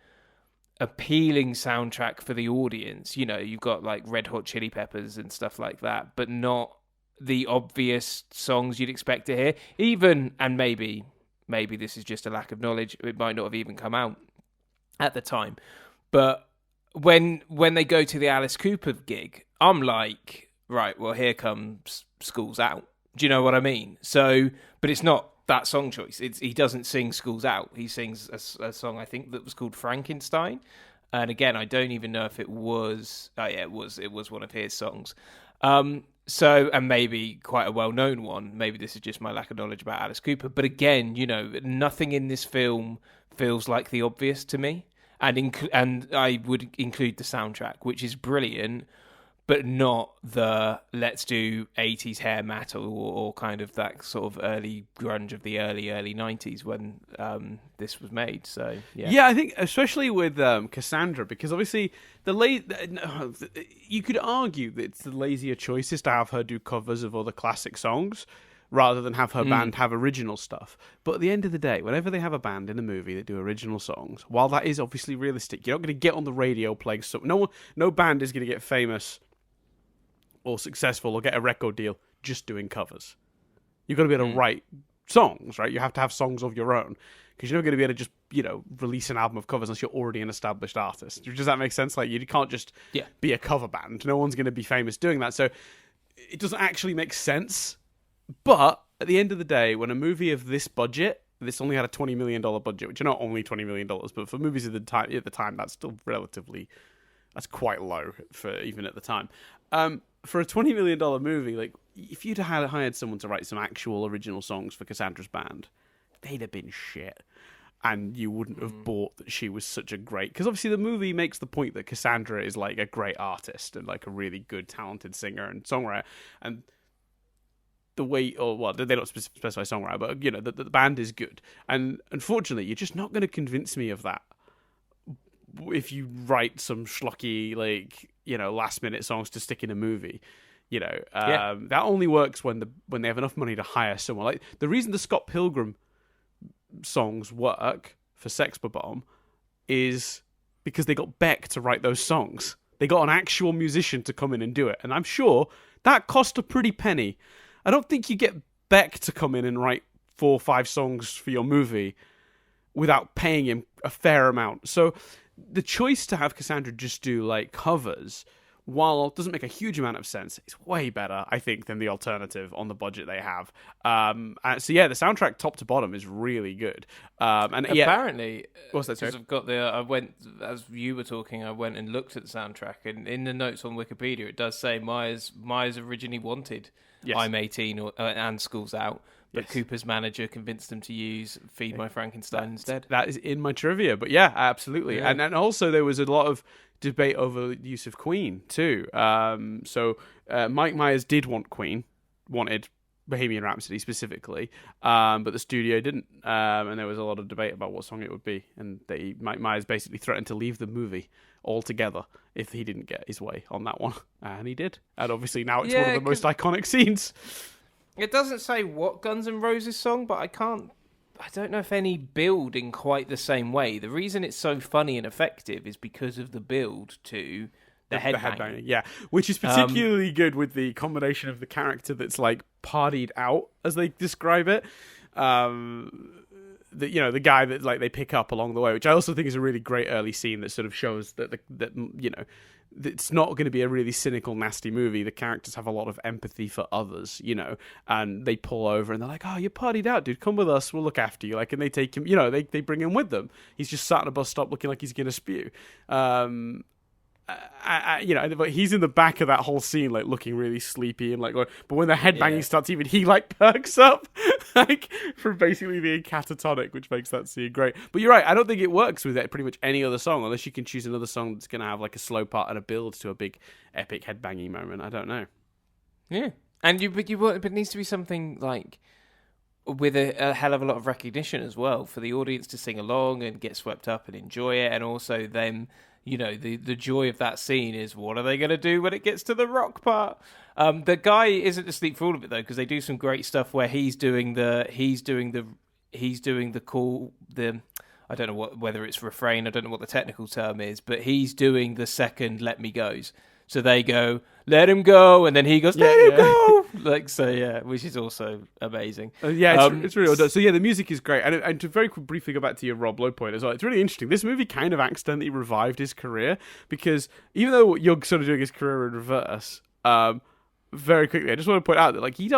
appealing soundtrack for the audience. You've got like Red Hot Chili Peppers and stuff like that, but not the obvious songs you'd expect to hear. Even, and maybe this is just a lack of knowledge, it might not have even come out at the time, but when they go to the Alice Cooper gig, I'm like, right, well, here comes School's Out. Do you know what I mean? So, but it's not that song choice. He doesn't sing Schools Out. He sings a song, I think, that was called Frankenstein. And again, I don't even know if it was... Oh, yeah, it was one of his songs. So, and maybe quite a well-known one. Maybe this is just my lack of knowledge about Alice Cooper. But again, nothing in this film feels like the obvious to me. And I would include the soundtrack, which is brilliant, but not the let's do 80s hair metal or kind of that sort of early grunge of the early 90s when this was made. So, yeah. Yeah, I think especially with Cassandra, because obviously you could argue that it's the lazier choices to have her do covers of other classic songs rather than have her band have original stuff. But at the end of the day, whenever they have a band in a movie that do original songs, while that is obviously realistic, you're not going to get on the radio playing so no band is going to get famous or successful or get a record deal just doing covers. You've got to be able to write songs, right? You have to have songs of your own because you're not going to be able to just, release an album of covers unless you're already an established artist. Does that make sense? Like, you can't just be a cover band. No one's going to be famous doing that. So it doesn't actually make sense. But at the end of the day, when a movie of this budget, this only had a $20 million budget, which are not only $20 million, but for movies at the time, that's still that's quite low for even at the time. For a $20 million movie, like, if you'd had hired someone to write some actual original songs for Cassandra's band, they'd have been shit. And you wouldn't have bought that she was such a great... Because obviously the movie makes the point that Cassandra is, like, a great artist and, like, a really good, talented singer and songwriter. And the way... they don't specify songwriter, but, the band is good. And unfortunately, you're just not going to convince me of that if you write some schlocky, like, last-minute songs to stick in a movie. That only works when they have enough money to hire someone. Like, the reason the Scott Pilgrim songs work for Sex Bomb is because they got Beck to write those songs. They got an actual musician to come in and do it. And I'm sure that cost a pretty penny. I don't think you get Beck to come in and write 4 or 5 songs for your movie without paying him a fair amount. So the choice to have Cassandra just do, like, covers, while it doesn't make a huge amount of sense, it's way better, I think, than the alternative on the budget they have. So yeah, the soundtrack top to bottom is really good. And apparently, what's that? I've got I went, as you were talking, I went and looked at the soundtrack, and in the notes on Wikipedia, it does say Myers originally wanted I'm 18 and School's Out. But Cooper's manager convinced them to use Feed My Frankenstein instead. That is in my trivia, but yeah, absolutely. Yeah. And also there was a lot of debate over the use of Queen too. So Mike Myers did wanted Bohemian Rhapsody specifically, but the studio didn't. And there was a lot of debate about what song it would be. And Mike Myers basically threatened to leave the movie altogether if he didn't get his way on that one. And he did. And obviously now it's one of the most iconic scenes. It doesn't say what Guns N' Roses song, but I don't know if any build in quite the same way. The reason it's so funny and effective is because of the build to the headbanging. Yeah, which is particularly good with the combination of the character that's, like, partied out, as they describe it. The guy that, like, they pick up along the way, which I also think is a really great early scene that sort of shows that it's not going to be a really cynical, nasty movie. The characters have a lot of empathy for others, and they pull over and they're like, "Oh, you're partied out, dude. Come with us. We'll look after you." Like, and they take him, they bring him with them. He's just sat at a bus stop looking like he's going to spew. But he's in the back of that whole scene, like, looking really sleepy and, like, but when the headbanging starts, even he, like, perks up, like, from basically being catatonic, which makes that scene great. But you're right, I don't think it works with pretty much any other song, unless you can choose another song that's going to have, like, a slow part and a build to a big epic headbanging moment. I don't know. Yeah, but it needs to be something, like, with a hell of a lot of recognition as well for the audience to sing along and get swept up and enjoy it, and also them. The joy of that scene is, what are they going to do when it gets to the rock part? The guy isn't asleep for all of it though, because they do some great stuff where he's doing the call, I don't know whether it's refrain, I don't know what the technical term is, but he's doing the second "Let Me Goes." So they go, "Let him go," and then he goes, "Let him go." Like, so yeah, which is also amazing. It's really well done. So yeah, the music is great. And to very briefly go back to your Rob Lowe point as well, it's really interesting. This movie kind of accidentally revived his career, because even though you're sort of doing his career in reverse, very quickly, I just want to point out that like he'd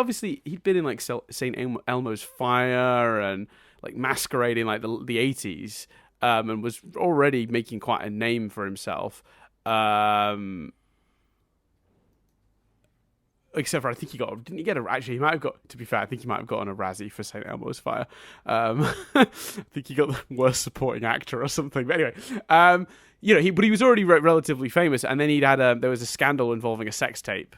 been in like St. Elmo's Fire and like Masquerade in like the 80s, and was already making quite a name for himself. Except for, I think didn't he get actually, he might have got, to be fair, I think he might have gotten a Razzie for St. Elmo's Fire. I think he got the worst supporting actor or something. But anyway, but he was already relatively famous, and then there was a scandal involving a sex tape.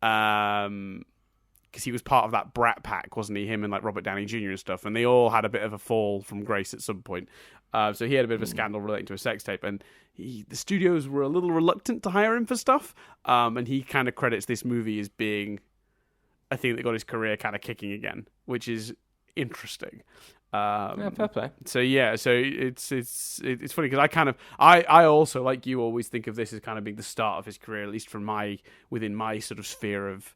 Because he was part of that Brat Pack, wasn't he? Him and like Robert Downey Jr. and stuff, and they all had a bit of a fall from grace at some point. So he had a bit of a scandal relating to a sex tape, and the studios were a little reluctant to hire him for stuff. And he kind of credits this movie as being a thing that got his career kind of kicking again, which is interesting. Fair play. So it's funny because I also, like you, always think of this as kind of being the start of his career, at least from within my sort of sphere of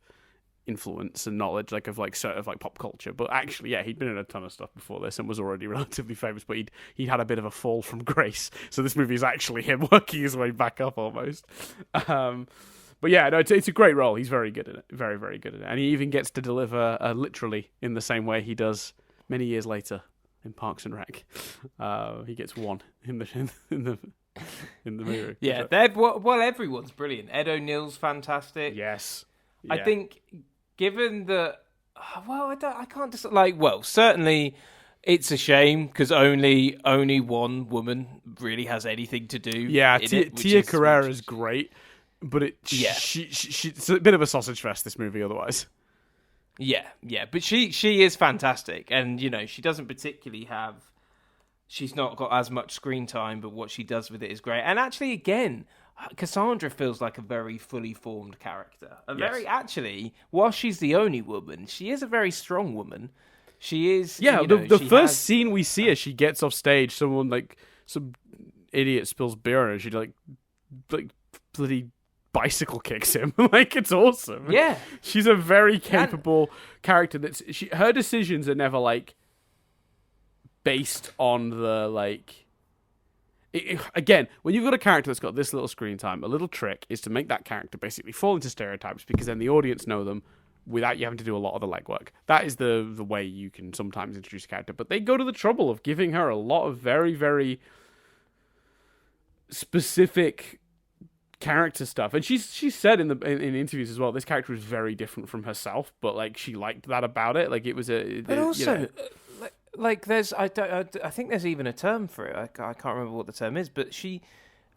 influence and knowledge, like of like sort of like pop culture. But actually, yeah, he'd been in a ton of stuff before this and was already relatively famous, but he'd had a bit of a fall from grace. So this movie is actually him working his way back up almost. But yeah, no, it's a great role. He's very good at it, very, very good at it, and he even gets to deliver literally in the same way he does many years later in Parks and Rec. He gets one in the movie. Yeah, everyone's brilliant. Ed O'Neill's fantastic. Yes, yeah. I think. Given that, I can't just like. Well, certainly, it's a shame because only one woman really has anything to do. Yeah, Tia Carrere is great, but she's a bit of a sausage fest. This movie, otherwise. Yeah, but she is fantastic, and she doesn't particularly have. She's not got as much screen time, but what she does with it is great. And actually, again, Cassandra feels like a very fully formed character. While she's the only woman, she is a very strong woman. She is. Yeah, the first scene we see her, she gets off stage. Some idiot spills beer on her. She like bloody bicycle kicks him. Like, it's awesome. Yeah, she's a very capable character. Her decisions are never like based on the like. Again, when you've got a character that's got this little screen time, a little trick is to make that character basically fall into stereotypes, because then the audience know them without you having to do a lot of the legwork. That is the way you can sometimes introduce a character. But they go to the trouble of giving her a lot of very, very specific character stuff. And she's said in interviews as well, this character is very different from herself, but like she liked that about it. Like it was like there's, I think there's even a term for it. I can't remember what the term is, but she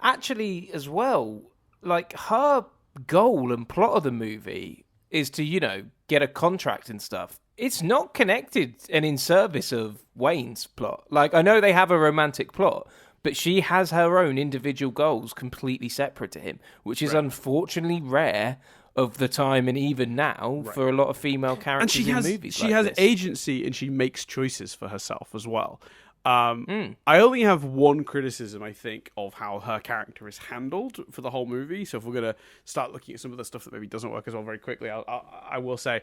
actually as well, like her goal and plot of the movie is to, get a contract and stuff. It's not connected and in service of Wayne's plot. Like, I know they have a romantic plot, but she has her own individual goals completely separate to him, which is unfortunately rare of the time and even now for a lot of female characters in movies. She has agency and she makes choices for herself as well. I only have one criticism, I think, of how her character is handled for the whole movie. So if we're going to start looking at some of the stuff that maybe doesn't work as well very quickly, I will say.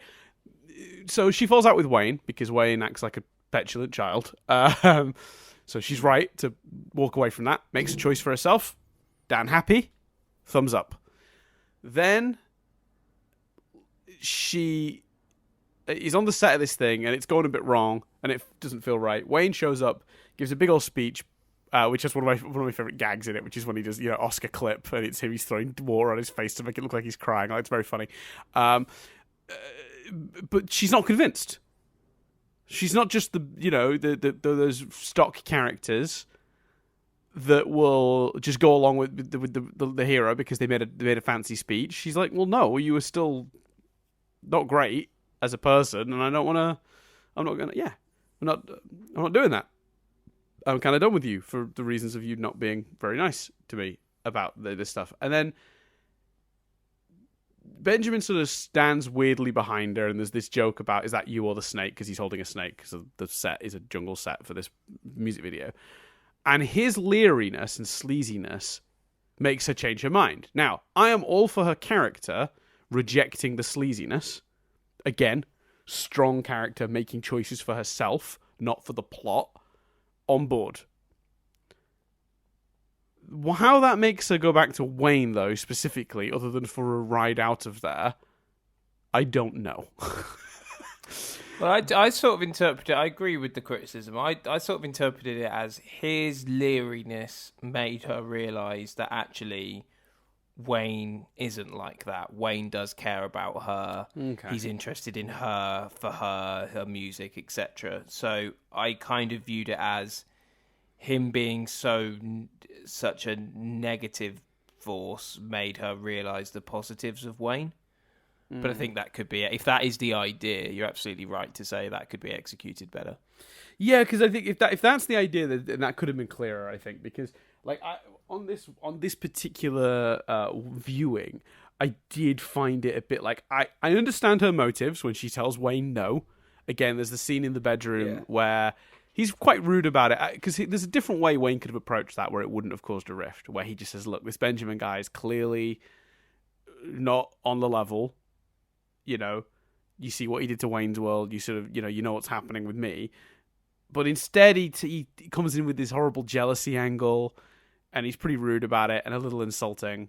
So she falls out with Wayne because Wayne acts like a petulant child. So she's right to walk away from that. Makes a choice for herself. Dan happy. Thumbs up. Then she is on the set of this thing and it's going a bit wrong and it doesn't feel right. Wayne shows up, gives a big old speech, which has one of my favorite gags in it, which is when he does Oscar clip and it's him, he's throwing water on his face to make it look like he's crying. It's very funny. But she's not convinced. She's not just those stock characters that will just go along with the hero because they made a fancy speech. She's like, well, no, you were still not great as a person, and I'm not doing that. I'm kind of done with you for the reasons of you not being very nice to me about this stuff. And then Benjamin sort of stands weirdly behind her, and there's this joke about, is that you or the snake? Because he's holding a snake, because the set is a jungle set for this music video. And his leeriness and sleaziness makes her change her mind. Now, I am all for her character rejecting the sleaziness. Again, strong character making choices for herself, not for the plot. On board. How that makes her go back to Wayne, though, specifically, other than for a ride out of there, I don't know. Well, I sort of interpreted. I agree with the criticism. I sort of interpreted it as his leeriness made her realise that actually Wayne isn't like that. Wayne does care about her. Okay. He's interested in her, for her music, etc. So I kind of viewed it as him being such a negative force made her realise the positives of Wayne. But I think that could be, if that is the idea, you're absolutely right to say that could be executed better. Yeah, because I think if that's the idea, then that could have been clearer. I think because on this particular viewing, I did find it a bit like I understand her motives when she tells Wayne no. Again, there's the scene in the bedroom where he's quite rude about it because there's a different way Wayne could have approached that where it wouldn't have caused a rift. Where he just says, "Look, this Benjamin guy is clearly not on the level. You know, you see what he did to Wayne's World. You sort of, you know what's happening with me." But instead, he comes in with this horrible jealousy angle, and he's pretty rude about it and a little insulting.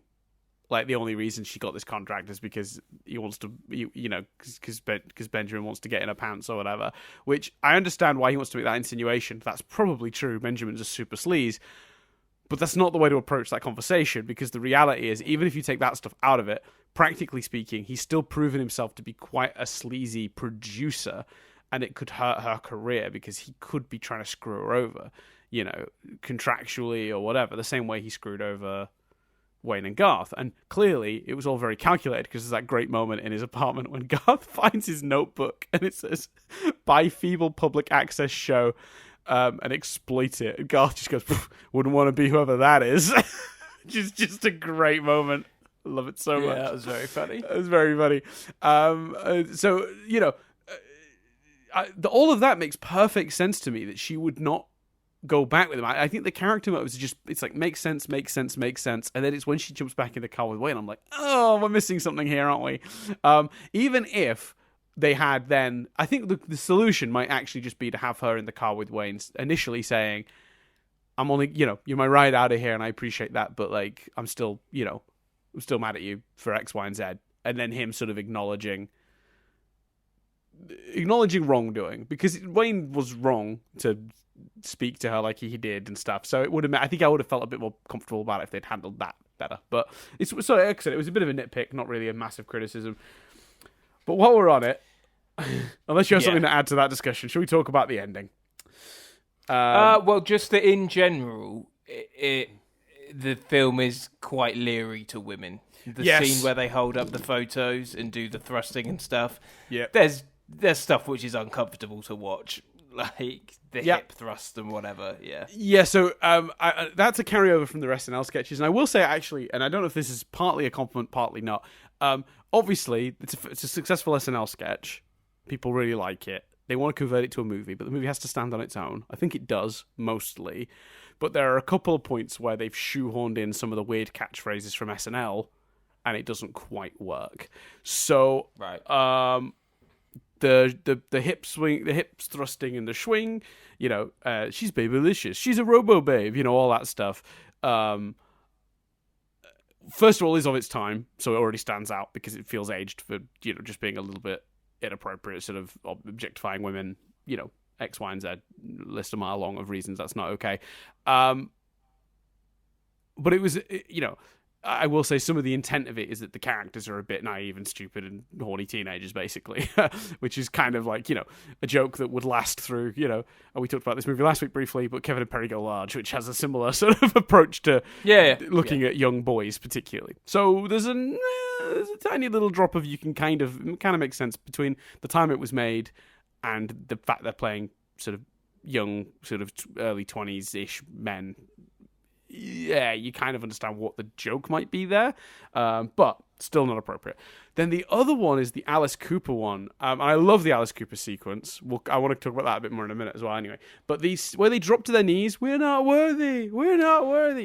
Like, the only reason she got this contract is because he wants to, because Benjamin wants to get in her pants or whatever. Which I understand why he wants to make that insinuation. That's probably true. Benjamin's a super sleaze. But that's not the way to approach that conversation, because the reality is, even if you take that stuff out of it, practically speaking, he's still proven himself to be quite a sleazy producer, and it could hurt her career because he could be trying to screw her over, contractually or whatever, the same way he screwed over Wayne and Garth. And clearly, it was all very calculated, because there's that great moment in his apartment when Garth finds his notebook and it says, "Buy feeble public access show." And exploit it. And Garth just goes, "Wouldn't want to be whoever that is." just a great moment. I love it so much. Yeah, that was very funny. It was very funny. So, all of that makes perfect sense to me, that she would not go back with him. I think the character motives it's like, makes sense. And then it's when she jumps back in the car with Wayne, I'm like, oh, we're missing something here, aren't we? Even if they had then, I think the solution might actually just be to have her in the car with Wayne initially saying, "I'm only, you're my ride out of here and I appreciate that, but like, I'm still mad at you for X, Y, and Z." And then him sort of acknowledging wrongdoing, because Wayne was wrong to speak to her like he did and stuff. So I think I would have felt a bit more comfortable about it if they'd handled that better. But like I said, it was a bit of a nitpick, not really a massive criticism. But while we're on it, unless you have something to add to that discussion, should we talk about the ending? Well, just that in general, the film is quite leery to women. The scene where they hold up the photos and do the thrusting and stuff. Yeah, there's stuff which is uncomfortable to watch, like the hip thrust and whatever. Yeah. So that's a carryover from the SNL sketches, and I will say actually, and I don't know if this is partly a compliment, partly not. Obviously, it's a successful SNL sketch. People really like it. They want to convert it to a movie, but the movie has to stand on its own. I think it does, mostly. But there are a couple of points where they've shoehorned in some of the weird catchphrases from SNL, and it doesn't quite work. So, right. The hip swing, the hips thrusting and the swing, she's babylicious. She's a robo babe, all that stuff. First of all, is of its time, so it already stands out because it feels aged for, just being a little bit inappropriate, sort of objectifying women, X, Y, and Z, list a mile long of reasons that's not okay. But it was, I will say some of the intent of it is that the characters are a bit naive and stupid and horny teenagers, basically, which is kind of like, a joke that would last through, and we talked about this movie last week briefly, but Kevin and Perry Go Large, which has a similar sort of approach to looking at young boys, particularly. So there's a tiny little drop of, it kind of makes sense between the time it was made and the fact they're playing sort of young, sort of early 20s-ish men. Yeah, you kind of understand what the joke might be there, but still not appropriate. Then the other one is the Alice Cooper one. I love the Alice Cooper sequence. I want to talk about that a bit more in a minute as well anyway. But where they drop to their knees, "We're not worthy,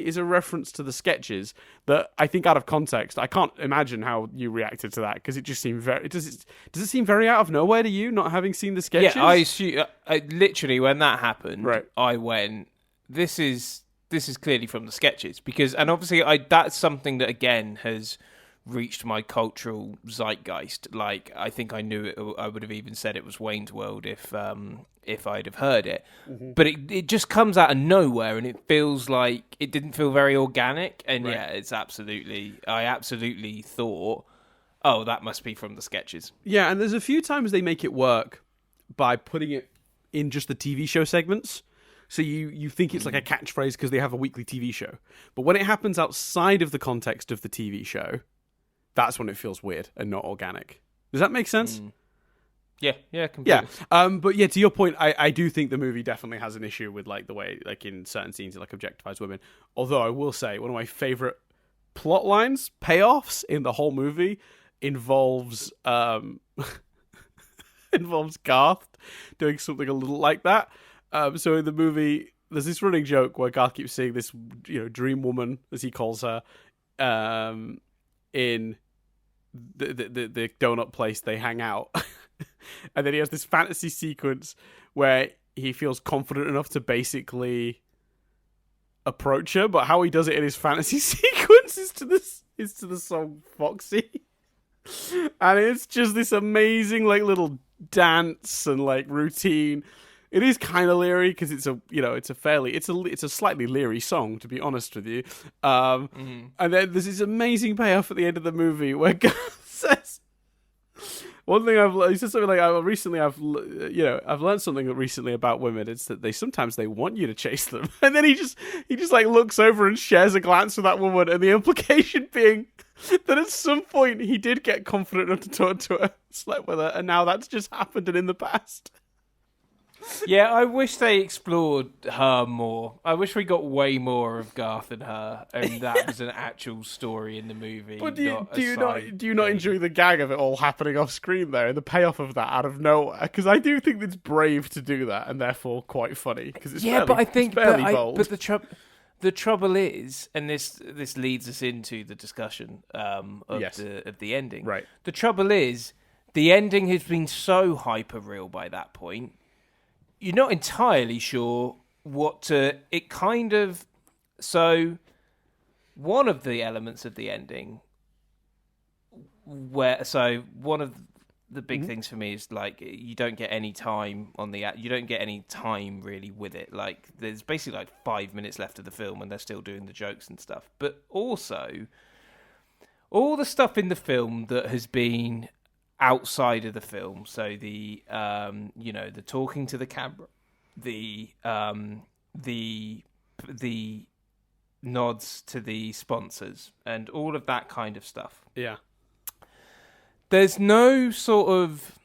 is a reference to the sketches that I think out of context, I can't imagine how you reacted to that, because it just seemed very... Does it seem very out of nowhere to you, not having seen the sketches? Yeah, I literally, when that happened, right. I went, this is clearly from the sketches, because, and obviously that's something that again has reached my cultural zeitgeist. Like, I think I knew it. I would have even said it was Wayne's World if I'd have heard it. Mm-hmm. But it just comes out of nowhere, and it feels like it didn't feel very organic. And Right. yeah, I absolutely thought, oh, that must be from the sketches. Yeah, and there's a few times they make it work by putting it in just the TV show segments. So you think it's like a catchphrase because they have a weekly TV show. But when it happens outside of the context of the TV show, that's when it feels weird and not organic. Does that make sense? Yeah, completely. Yeah. But yeah, to your point, I do think the movie definitely has an issue with like the way, like in certain scenes, it like objectifies women. Although I will say one of my favorite plot lines, payoffs in the whole movie involves involves Garth doing something a little like that. So in the movie, there's this running joke where Garth keeps seeing this, dream woman, as he calls her, in the donut place they hang out. And then he has this fantasy sequence where he feels confident enough to basically approach her, but how he does it in his fantasy sequence is to the song Foxy. And it's just this amazing like little dance and like routine. It is kind of leery because it's a slightly leery song, to be honest with you. And then there's this amazing payoff at the end of the movie where Garth says, one thing he said something like, I've learned something recently about women. It's that sometimes they want you to chase them. And then he just like looks over and shares a glance with that woman, and the implication being that at some point he did get confident enough to talk to her, slept with her, and now that's just happened and in the past. Yeah, I wish they explored her more. I wish we got way more of Garth and her, and that was an actual story in the movie. But do you not enjoy the gag of it all happening off screen there, and the payoff of that out of nowhere? Because I do think it's brave to do that, and therefore quite funny. Because it's fairly bold. But the trouble is, and this leads us into the discussion of the ending. Right. The trouble is, the ending has been so hyper real by that point. You're not entirely sure what to... It kind of... So, one of the elements of the ending... one of the big things for me is, like, you don't get any time on the... You don't get any time, really, with it. Like, there's basically, like, 5 minutes left of the film and they're still doing the jokes and stuff. But also, all the stuff in the film that has been... outside of the film, so the the talking to the camera, the nods to the sponsors, and all of that kind of stuff. Yeah, there's no sort of.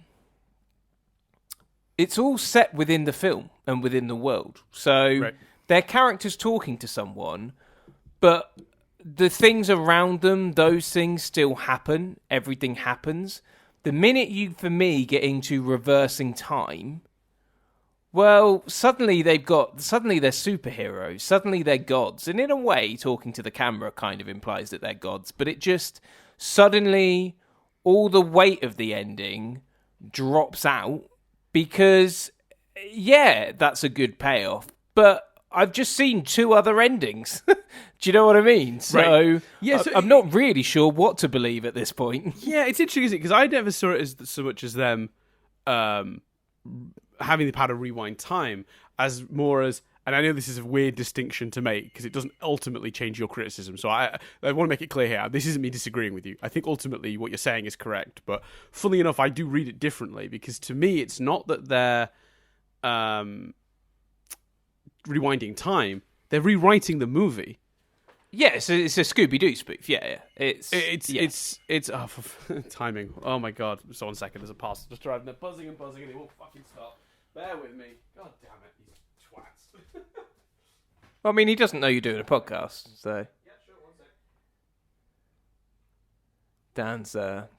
It's all set within the film and within the world, so they're characters talking to someone, but the things around them, those things still happen. Everything happens. The minute you, for me, get into reversing time, well, suddenly they're superheroes. Suddenly they're gods. And in a way, talking to the camera kind of implies that they're gods. But it just, suddenly, all the weight of the ending drops out because, yeah, that's a good payoff. But I've just seen 2 other endings. Do you know what I mean? So, I'm not really sure what to believe at this point. Yeah, it's interesting because I never saw it as so much as them having the power to rewind time, as more as, and I know this is a weird distinction to make because it doesn't ultimately change your criticism. So I want to make it clear here. This isn't me disagreeing with you. I think ultimately what you're saying is correct. But funnily enough, I do read it differently because to me, it's not that they're rewinding time. They're rewriting the movie. Yeah, it's a Scooby-Doo spoof. Yeah. It's timing. Oh my god. So 1 second, there's a parcel just arrived and they're buzzing and it won't fucking stop. Bear with me. God damn it, these twats. Well, I mean, he doesn't know you're doing a podcast, so... Yeah, sure, 1 sec. Dan's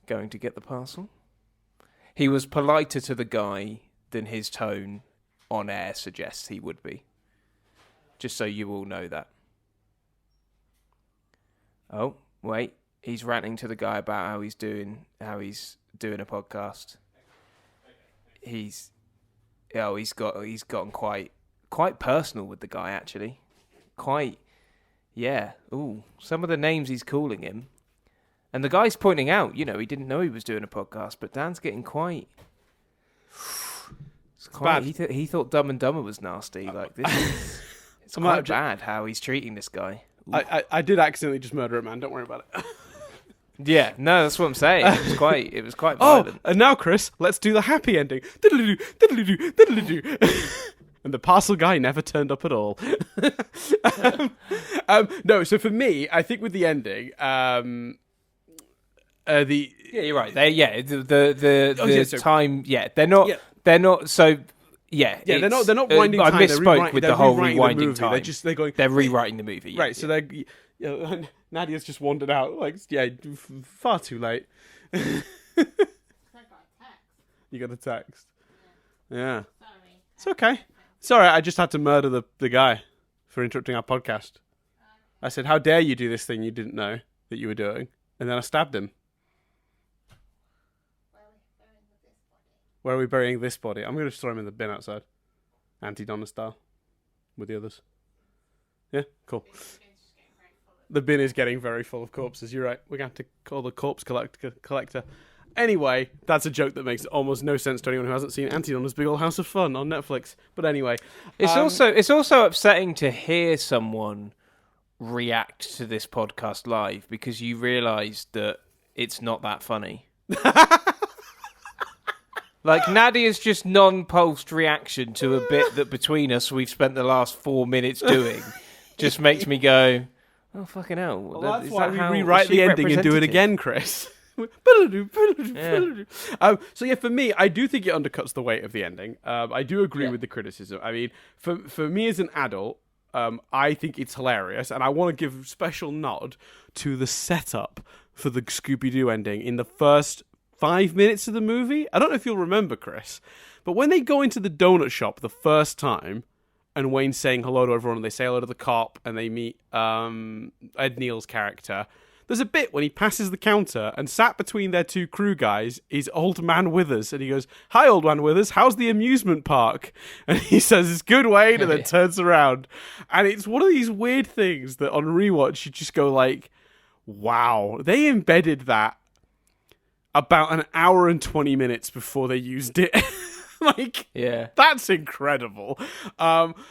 going to get the parcel. He was politer to the guy than his tone on air suggests he would be. Just so you all know that. Oh, wait. He's ranting to the guy about how he's doing a podcast. He's gotten quite personal with the guy, actually. Yeah. Ooh, some of the names he's calling him. And the guy's pointing out, he didn't know he was doing a podcast, but Dan's getting quite... It's quite bad. He thought Dumb and Dumber was nasty. Like, this is... It's quite bad how he's treating this guy. I did accidentally just murder a man. Don't worry about it. Yeah, no, that's what I'm saying. It was quite violent. And now, Chris, let's do the happy ending. Diddle-doo, diddle-doo, diddle-doo. And the parcel guy never turned up at all. No, so for me, I think with the ending, yeah, you're right. The time. Yeah, they're not. Yeah. They're not. So yeah, they're not winding time. I misspoke with the whole rewinding time. They're rewriting the movie. Yeah, right. So they're. Nadia's just wandered out. Like, far too late. I got a text. You got a text. Yeah. Sorry. It's okay. Sorry, I just had to murder the guy for interrupting our podcast. I said, "How dare you do this thing you didn't know that you were doing?" And then I stabbed him. Where are we burying this body? I'm going to just throw him in the bin outside. Anti-Donna style. With the others. Yeah? Cool. The bin is getting very full of corpses. You're right. We're going to have to call the corpse collector. Anyway, that's a joke that makes almost no sense to anyone who hasn't seen Anti-Donna's Big Old House of Fun on Netflix. But anyway. It's also upsetting to hear someone react to this podcast live because you realise that it's not that funny. Like, Nadia's just non-pulsed reaction to a bit that between us we've spent the last 4 minutes doing just makes me go, oh, fucking hell. Well, that's why we rewrite the ending and do it again, Chris. Yeah. So yeah, for me, I do think it undercuts the weight of the ending. I do agree with the criticism. I mean, for me as an adult, I think it's hilarious, and I want to give a special nod to the setup for the Scooby-Doo ending in the first 5 minutes of the movie. I don't know if you'll remember, Chris, but when they go into the donut shop the first time, and Wayne's saying hello to everyone, and they say hello to the cop, and they meet Ed Neal's character, there's a bit when he passes the counter, and sat between their two crew guys is Old Man Withers, and he goes, "Hi, Old Man Withers, how's the amusement park?" And he says, "It's good, Wayne," and then turns around. And it's one of these weird things that on rewatch, you just go like, wow, they embedded that about an hour and 20 minutes before they used it. Like, yeah, that's incredible.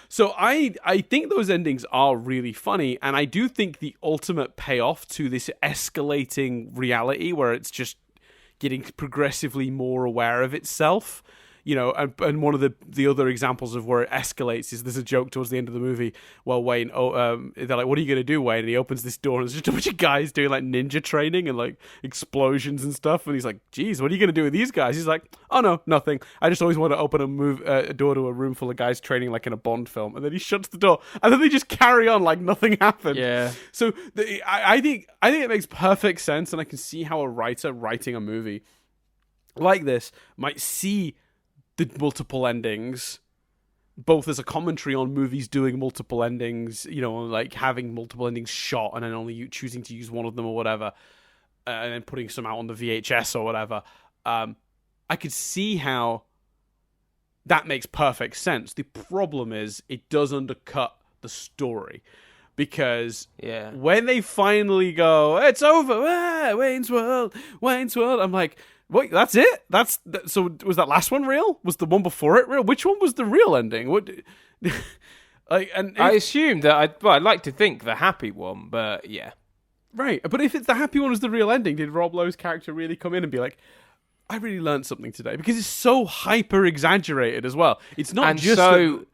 So I think those endings are really funny, and I do think the ultimate payoff to this escalating reality where it's just getting progressively more aware of itself, you know, and one of the other examples of where it escalates is there's a joke towards the end of the movie. Well, Wayne, they're like, "What are you going to do, Wayne?" And he opens this door and there's just a bunch of guys doing like ninja training and like explosions and stuff. And he's like, "Geez, what are you going to do with these guys?" He's like, "Oh no, nothing. I just always want to open a door to a room full of guys training like in a Bond film." And then he shuts the door and then they just carry on like nothing happened. Yeah. So I think it makes perfect sense, and I can see how a writer writing a movie like this might see the multiple endings both as a commentary on movies doing multiple endings, you know, like having multiple endings shot and then only choosing to use one of them or whatever, and then putting some out on the VHS or whatever. I could see how that makes perfect sense. The problem is it does undercut the story, because when they finally go, "It's over, Wayne's World, I'm like, wait, that's it? So was that last one real? Was the one before it real? Which one was the real ending? What? I assume that I'd like to think the happy one, but yeah. Right, but if it's the happy one was the real ending, did Rob Lowe's character really come in and be like, "I really learned something today"? Because it's so hyper exaggerated as well. It's not and just so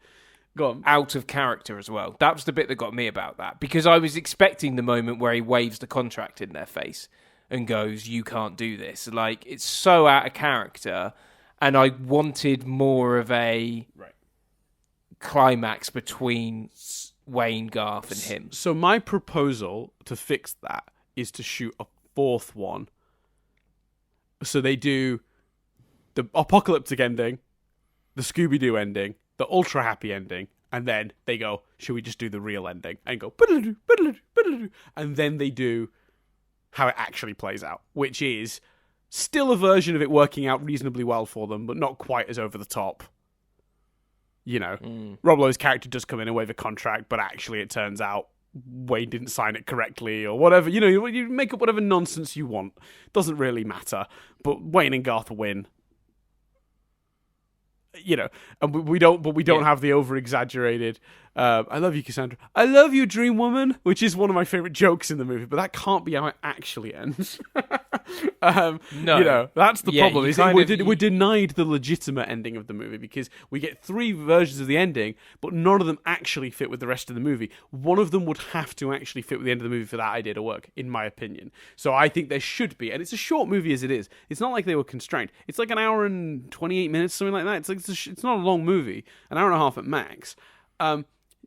go on. Out of character as well. That was the bit that got me about that, because I was expecting the moment where he waves the contract in their face and goes, "You can't do this." Like, it's so out of character, and I wanted more of a climax between Wayne, Garth, and him. So my proposal to fix that is to shoot a fourth one. So they do the apocalyptic ending, the Scooby-Doo ending, the ultra happy ending, and then they go, "Should we just do the real ending?" And go, "Biddle-doo, biddle-doo, biddle-doo." And then they do how it actually plays out, which is still a version of it working out reasonably well for them, but not quite as over the top. You know, Rob Lowe's character does come in and waive a contract, but actually it turns out Wayne didn't sign it correctly or whatever. You make up whatever nonsense you want. Doesn't really matter. But Wayne and Garth win. And we don't have the over exaggerated. I love you, Cassandra. I love you, Dream Woman, which is one of my favorite jokes in the movie. But that can't be how it actually ends. No, that's the problem. We're denied the legitimate ending of the movie because we get 3 versions of the ending, but none of them actually fit with the rest of the movie. One of them would have to actually fit with the end of the movie for that idea to work, in my opinion. So I think there should be, and it's a short movie as it is. It's not like they were constrained. It's like an hour and 28 minutes, something like that. It's not a long movie, an hour and a half at max.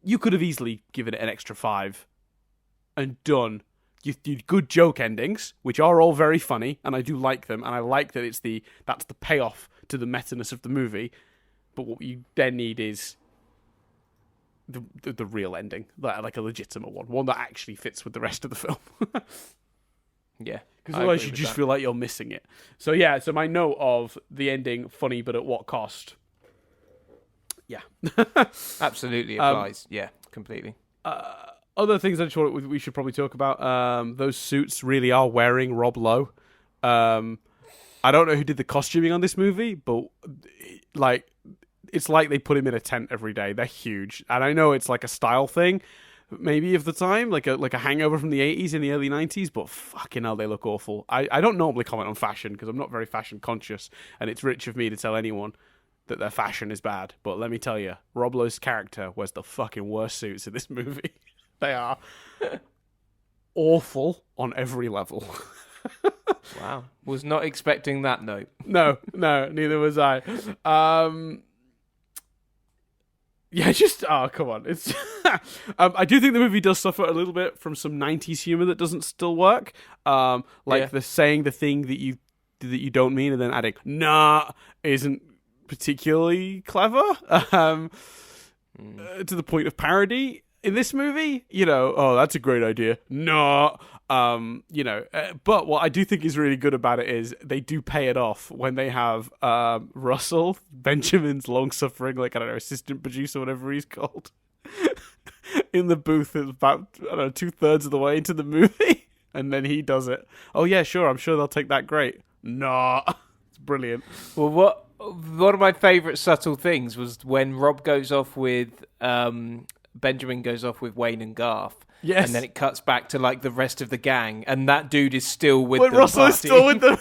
You could have easily given it an extra 5 and done you good joke endings, which are all very funny, and I do like them, and I like that that's the payoff to the meta-ness of the movie. But what you then need is the real ending, like a legitimate one that actually fits with the rest of the film. Yeah, because otherwise you just feel like you're missing it. So yeah, so my note of the ending, funny, but at what cost? Yeah. Absolutely applies. Yeah, completely. Other things I just thought we should probably talk about. Those suits really are wearing Rob Lowe. I don't know who did the costuming on this movie, but it's like they put him in a tent every day. They're huge. And I know it's like a style thing, maybe of the time, like a hangover from the 80s and the early 90s, but fucking hell, they look awful. I don't normally comment on fashion because I'm not very fashion conscious, and it's rich of me to tell anyone that their fashion is bad. But let me tell you, Rob Lowe's character wears the fucking worst suits in this movie. They are awful on every level. Wow. Was not expecting that note. No, neither was I. Come on. It's I do think the movie does suffer a little bit from some 90s humor that doesn't still work. The saying the thing that you don't mean and then adding nah isn't particularly clever. To the point of parody. In this movie, that's a great idea. No, but what I do think is really good about it is they do pay it off when they have Russell, Benjamin's long-suffering, assistant producer, whatever he's called, in the booth at about, 2/3 of the way into the movie, and then he does it. Oh yeah, sure, I'm sure they'll take that great. No, it's brilliant. Well, one of my favourite subtle things was when Rob goes off with... Benjamin goes off with Wayne and Garth. Yes. And then it cuts back to the rest of the gang, and that dude is still with them. Russell is still with them.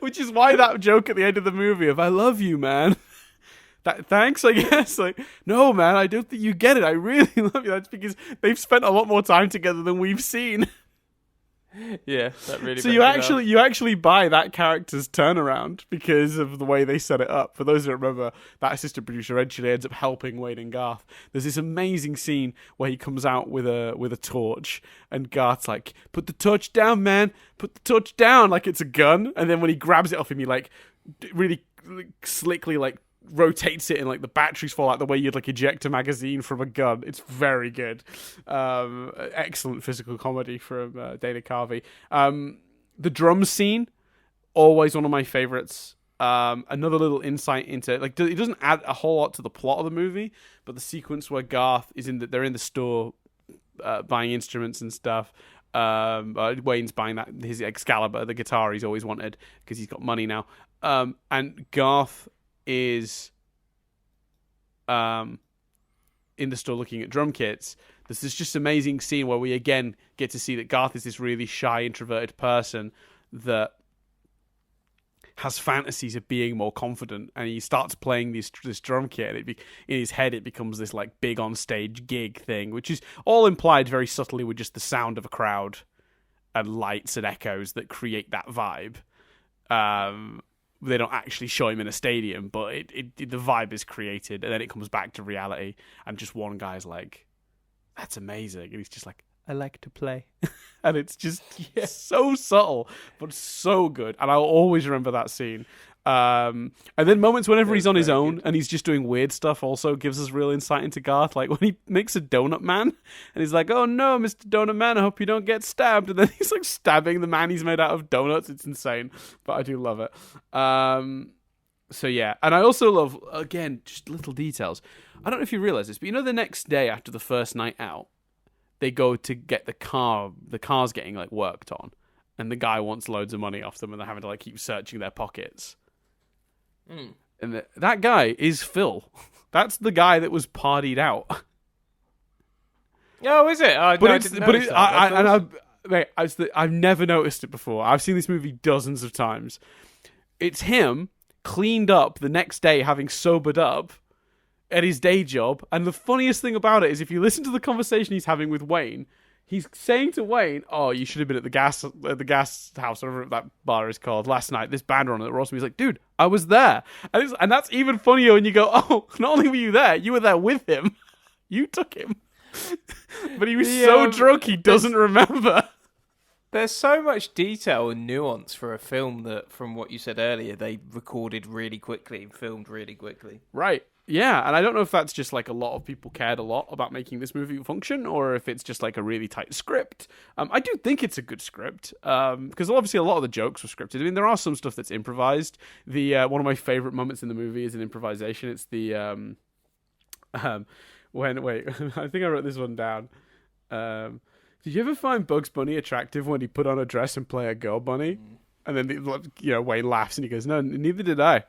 Which is why that joke at the end of the movie of "I love you, man." Thanks, I guess. No, man, I don't think you get it. I really love you. That's because they've spent a lot more time together than we've seen. Yeah, that really. So you actually buy that character's turnaround because of the way they set it up. For those who don't remember, that assistant producer eventually ends up helping Wayne and Garth. There's this amazing scene where he comes out with a torch, and Garth's like, "Put the torch down, man. Put the torch down," like it's a gun. And then when he grabs it off him, he really slickly rotates it, and the batteries fall out the way you'd eject a magazine from a gun. It's very good. Excellent physical comedy from Dana Carvey. The drum scene, always one of my favorites. Another little insight into it doesn't add a whole lot to the plot of the movie, but the sequence where Garth is they're in the store buying instruments and stuff. Wayne's buying his Excalibur, the guitar he's always wanted because he's got money now. And Garth is in the store looking at drum kits. There's this just amazing scene where we again get to see that Garth is this really shy, introverted person that has fantasies of being more confident, and he starts playing this drum kit, and in his head it becomes this big on stage gig thing, which is all implied very subtly with just the sound of a crowd and lights and echoes that create that vibe. They don't actually show him in a stadium, but the vibe is created, and then it comes back to reality, and just one guy's like, "That's amazing," and he's just like, "I like to play," and it's just so subtle, but so good, and I'll always remember that scene. And then moments whenever he's on his own and he's just doing weird stuff also gives us real insight into Garth. When he makes a donut man and he's like, "Oh no, Mr. Donut Man, I hope you don't get stabbed." And then he's stabbing the man he's made out of donuts. It's insane, but I do love it. So yeah, and I also love, again, just little details. I don't know if you realize this, but you know the next day after the first night out, they go to get the car's getting like worked on, and the guy wants loads of money off them, and they're having to like keep searching their pockets. And that guy is Phil. That's the guy that was partied out. Oh, is it? I didn't notice that. I've never noticed it before. I've seen this movie dozens of times. It's him cleaned up the next day, having sobered up at his day job. And the funniest thing about it is, if you listen to the conversation he's having with Wayne, he's saying to Wayne, "Oh, you should have been at the gas house, whatever that bar is called, last night. This band were on at the Ross." He's like, "Dude, I was there," and that's even funnier when you go, "Oh, not only were you there with him. You took him." But he was so drunk he doesn't remember. There's so much detail and nuance for a film that, from what you said earlier, they recorded really quickly and filmed really quickly. Right. Yeah, and I don't know if that's just like a lot of people cared a lot about making this movie function, or if it's just like a really tight script. I do think it's a good script, because obviously a lot of the jokes were scripted. I mean, there are some stuff that's improvised. One of my favorite moments in the movie is an improvisation. It's the I think I wrote this one down. Did you ever find Bugs Bunny attractive when he put on a dress and play a girl bunny? And then Wayne laughs and he goes, "No, neither did I."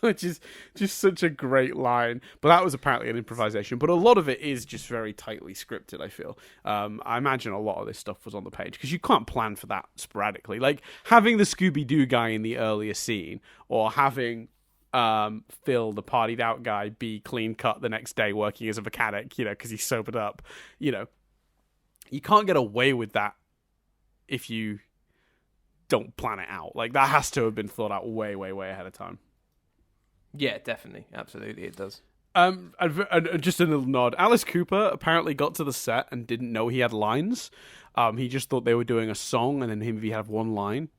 Which is just such a great line. But that was apparently an improvisation. But a lot of it is just very tightly scripted, I feel. I imagine a lot of this stuff was on the page, because you can't plan for that sporadically. Like having the Scooby-Doo guy in the earlier scene, or having Phil, the partied out guy, be clean cut the next day working as a mechanic, because he's sobered up. You can't get away with that if you don't plan it out. Like, that has to have been thought out way, way, way ahead of time. Yeah, definitely. Absolutely, it does. And just a little nod. Alice Cooper apparently got to the set and didn't know he had lines. He just thought they were doing a song, and then he had one line.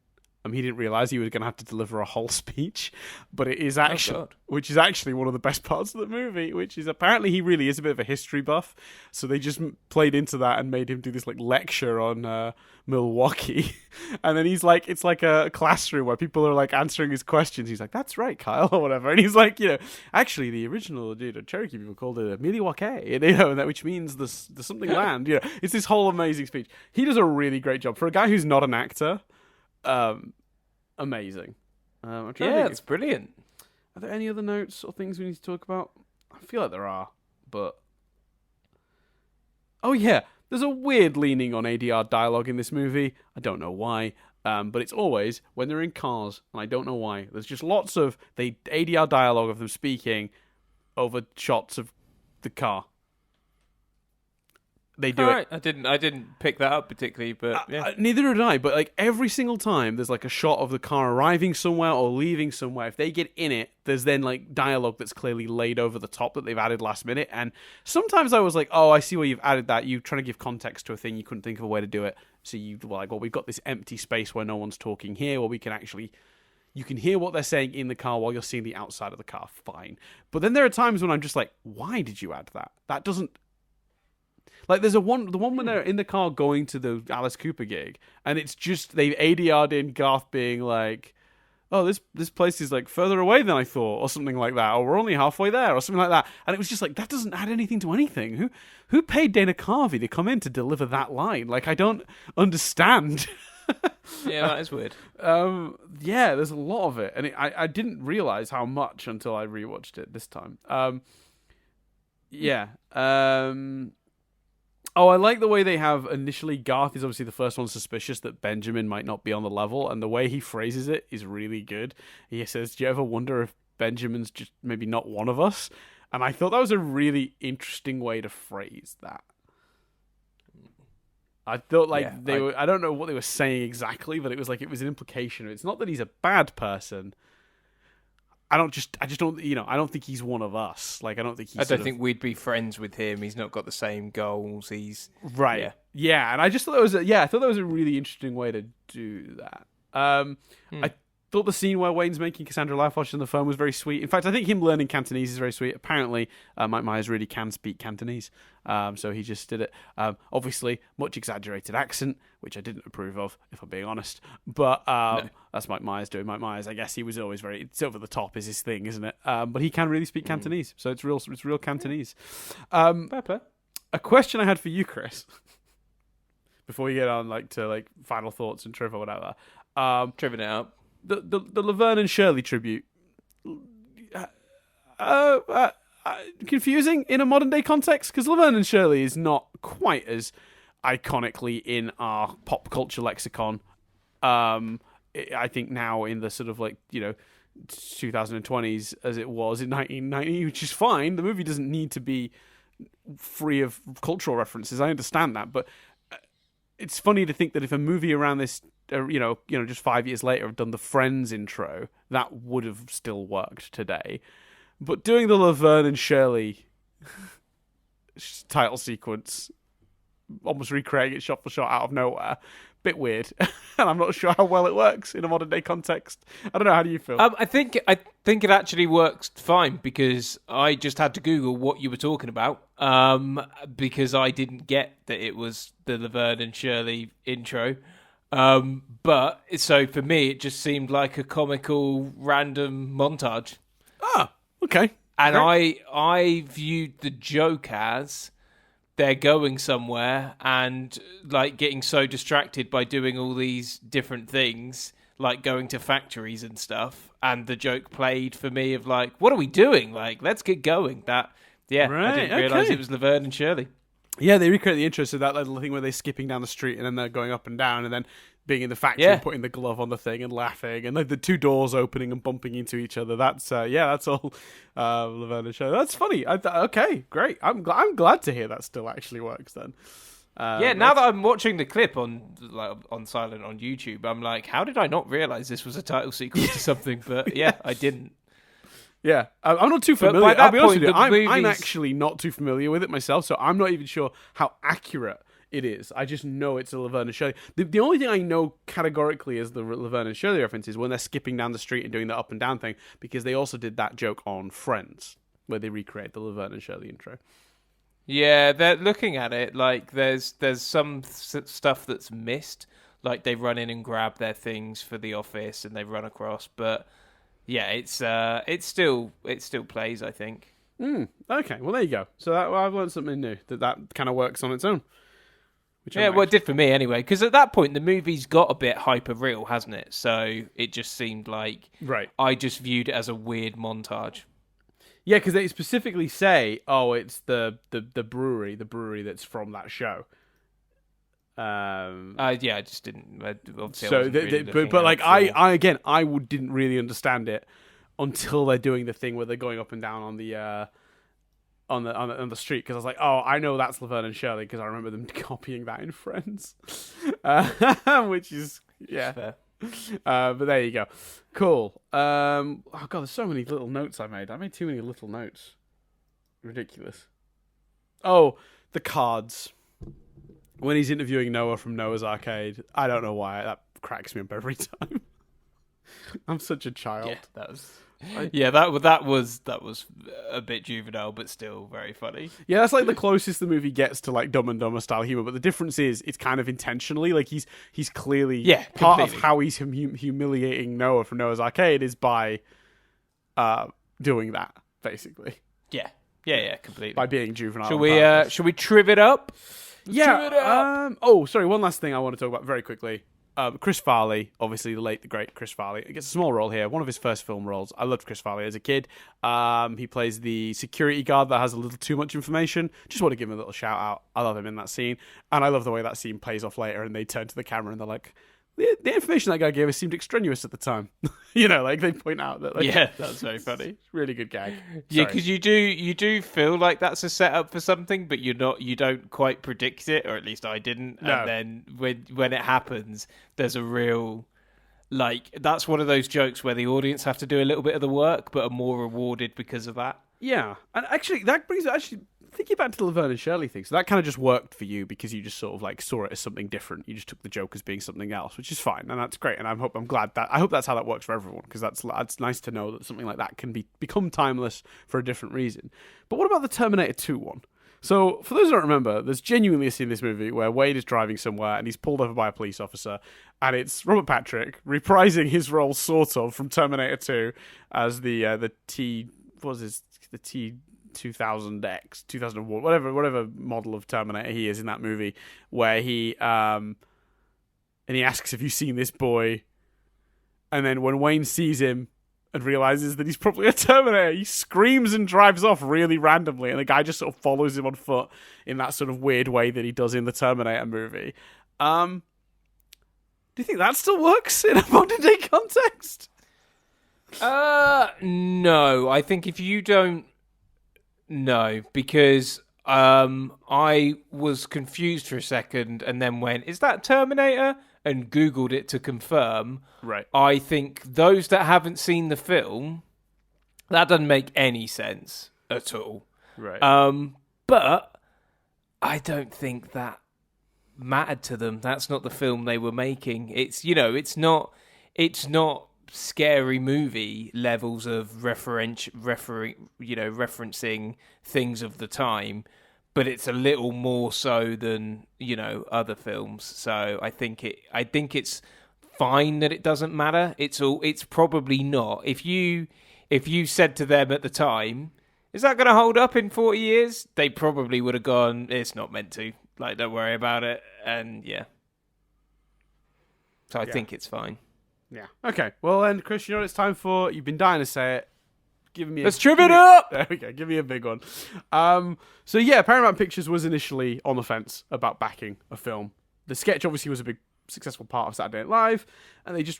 He didn't realize he was going to have to deliver a whole speech, but it is actually, which is actually one of the best parts of the movie, which is apparently he really is a bit of a history buff. So they just played into that and made him do this like lecture on Milwaukee. And then he's like, it's like a classroom where people are like answering his questions. He's like, "That's right, Kyle," or whatever. And he's like, actually the original Cherokee people called it Milwaukee, and which means the something land. It's this whole amazing speech. He does a really great job for a guy who's not an actor. Amazing. It's brilliant. Are there any other notes or things we need to talk about? I feel like there are, but oh yeah, there's a weird leaning on ADR dialogue in this movie. I don't know why, but it's always when they're in cars, and I don't know why. There's just lots of the ADR dialogue of them speaking over shots of the car. They do it. I didn't pick that up particularly, but yeah. Neither did I. But like every single time, there's like a shot of the car arriving somewhere or leaving somewhere. If they get in it, there's then like dialogue that's clearly laid over the top that they've added last minute. And sometimes I was like, "Oh, I see where you've added that. You're trying to give context to a thing. You couldn't think of a way to do it. So you were like, well, we've got this empty space where no one's talking here, where we can actually." You can hear what they're saying in the car while you're seeing the outside of the car. Fine. But then there are times when I'm just like, why did you add that? That doesn't. Like, there's the one when they're in the car going to the Alice Cooper gig, and it's just, they've ADR'd in Garth being like, "Oh, this place is, like, further away than I thought," or something like that, or "We're only halfway there," or something like that. And it was just like, that doesn't add anything to anything. Who paid Dana Carvey to come in to deliver that line? Like, I don't understand. Yeah, that is weird. Yeah, there's a lot of it, and I didn't realize how much until I rewatched it this time. Oh, I like the way they have initially. Garth is obviously the first one suspicious that Benjamin might not be on the level, and the way he phrases it is really good. He says, "Do you ever wonder if Benjamin's just maybe not one of us?" And I thought that was a really interesting way to phrase that. I thought like I don't know what they were saying exactly, but it was an implication. It's not that he's a bad person. I just don't, I don't think he's one of us. Like, I don't think he's. I don't think we'd be friends with him. He's not got the same goals. He's right. Yeah, and I just thought I thought that was a really interesting way to do that. I thought the scene where Wayne's making Cassandra laugh watching the phone was very sweet. In fact, I think him learning Cantonese is very sweet. Apparently, Mike Myers really can speak Cantonese, so he just did it. Obviously, much exaggerated accent, which I didn't approve of, if I'm being honest. But that's Mike Myers doing Mike Myers. I guess he was always it's over the top is his thing, isn't it? But he can really speak Cantonese, so it's real Cantonese. Pepper. A question I had for you, Chris, before you get on to final thoughts and trivia or whatever. Tripping it up. The Laverne and Shirley tribute, confusing in a modern day context, because Laverne and Shirley is not quite as iconically in our pop culture lexicon. I think now in the sort of 2020s as it was in 1990, which is fine. The movie doesn't need to be free of cultural references. I understand that, but it's funny to think that if a movie around this, just 5 years later, have done the Friends intro, that would have still worked today. But doing the Laverne and Shirley title sequence, almost recreating it shot for shot out of nowhere, bit weird, and I'm not sure how well it works in a modern day context. I don't know. How do you feel? I think it actually works fine, because I just had to Google what you were talking about, because I didn't get that it was the Laverne and Shirley intro. But so for me, it just seemed like a comical random montage. Ah, okay. And I viewed the joke as they're going somewhere and getting so distracted by doing all these different things, like going to factories and stuff. And the joke played for me of what are we doing? Let's get going. I didn't realise it was Laverne and Shirley. Yeah, they recreate the intro, so that little thing where they're skipping down the street and then they're going up and down and then being in the factory and putting the glove on the thing and laughing and the two doors opening and bumping into each other. That's that's all Laverne and Shirley. That's funny. Okay, great. I'm glad to hear that still actually works then. Now that I'm watching the clip on silent on YouTube, I'm like, how did I not realise this was a title sequence to something? But I didn't. Yeah, I'm not too familiar. By that I'll be honest point, with you, the I'm movies- actually not too familiar with it myself, so I'm not even sure how accurate it is. I just know it's a Laverne and Shirley. The only thing I know categorically is the Laverne and Shirley reference is when they're skipping down the street and doing the up and down thing, because they also did that joke on Friends, where they recreate the Laverne and Shirley intro. Yeah, they're looking at it there's some stuff that's missed, they run in and grab their things for the office and they run across, but yeah, it still plays, I think. Okay, well there you go. So I've learned something new that kind of works on its own. It did for me anyway, because at that point the movie's got a bit hyper real, hasn't it? So it just seemed like I just viewed it as a weird montage. Yeah, because they specifically say, "Oh, it's the brewery that's from that show." I just didn't. So, I didn't really understand it until they're doing the thing where they're going up and down on the on the street, because I was like, oh, I know that's Laverne and Shirley because I remember them copying that in Friends, which is fair. But there you go. Cool. Oh god, there's so many little notes I made. I made too many little notes. Ridiculous. Oh, the cards. When he's interviewing Noah from Noah's Arcade, I don't know why that cracks me up every time. I'm such a child. Yeah, that was a bit juvenile, but still very funny. Yeah, that's the closest the movie gets to Dumb and Dumber style humor. But the difference is, it's kind of intentionally. He's clearly part of how he's humiliating Noah from Noah's Arcade is by doing that, basically. Yeah, completely. By being juvenile. Shall we triv it up? Sorry, one last thing I want to talk about very quickly. Chris Farley, obviously the late, the great Chris Farley, gets a small role here, one of his first film roles. I loved Chris Farley as a kid. He plays the security guard that has a little too much information. Just want to give him a little shout out. I love him in that scene, and I love the way that scene plays off later, and they turn to the camera and they're like, the information that guy gave us seemed extraneous at the time. They point out that. That's very funny. Really good gag. Yeah, because you do feel like that's a setup for something, but you don't quite predict it, or at least I didn't. No. And then when it happens, there's a real that's one of those jokes where the audience have to do a little bit of the work, but are more rewarded because of that. Yeah, and actually that brings thinking back to the Laverne and Shirley thing, so that kind of just worked for you because you just sort of like saw it as something different. You just took the joke as being something else, which is fine, and that's great. And I hope that's how that works for everyone, because that's nice to know that something like that can become timeless for a different reason. But what about the Terminator 2 one? So, for those who don't remember, there's genuinely a scene in this movie where Wade is driving somewhere and he's pulled over by a police officer, and it's Robert Patrick reprising his role, sort of, from Terminator 2 as the T-2000X, 2001, whatever model of Terminator he is in that movie, where he and he asks, "Have you seen this boy?" And then when Wayne sees him and realizes that he's probably a Terminator, he screams and drives off really randomly, and the guy just sort of follows him on foot in that sort of weird way that he does in the Terminator movie. Do you think that still works in a modern day context? No. I think if you don't... No, because I was confused for a second and then went, is that Terminator? And Googled it to confirm. Right. I think those that haven't seen the film, that doesn't make any sense at all. Right. But I don't think that mattered to them. That's not the film they were making. It's, it's not scary movie levels of referencing things of the time, but it's a little more so than other films. So I think it's fine that it doesn't matter. It's probably not. If you said to them at the time, is that going to hold up in 40 years? They probably would have gone, it's not meant to. Like, don't worry about it. And yeah. So I think it's fine. Yeah. Okay. Well then, Chris, you know what it's time for? You've been dying to say it. Let's trim it up! There we go. Give me a big one. So yeah, Paramount Pictures was initially on the fence about backing a film. The sketch obviously was a big successful part of Saturday Night Live, and they just,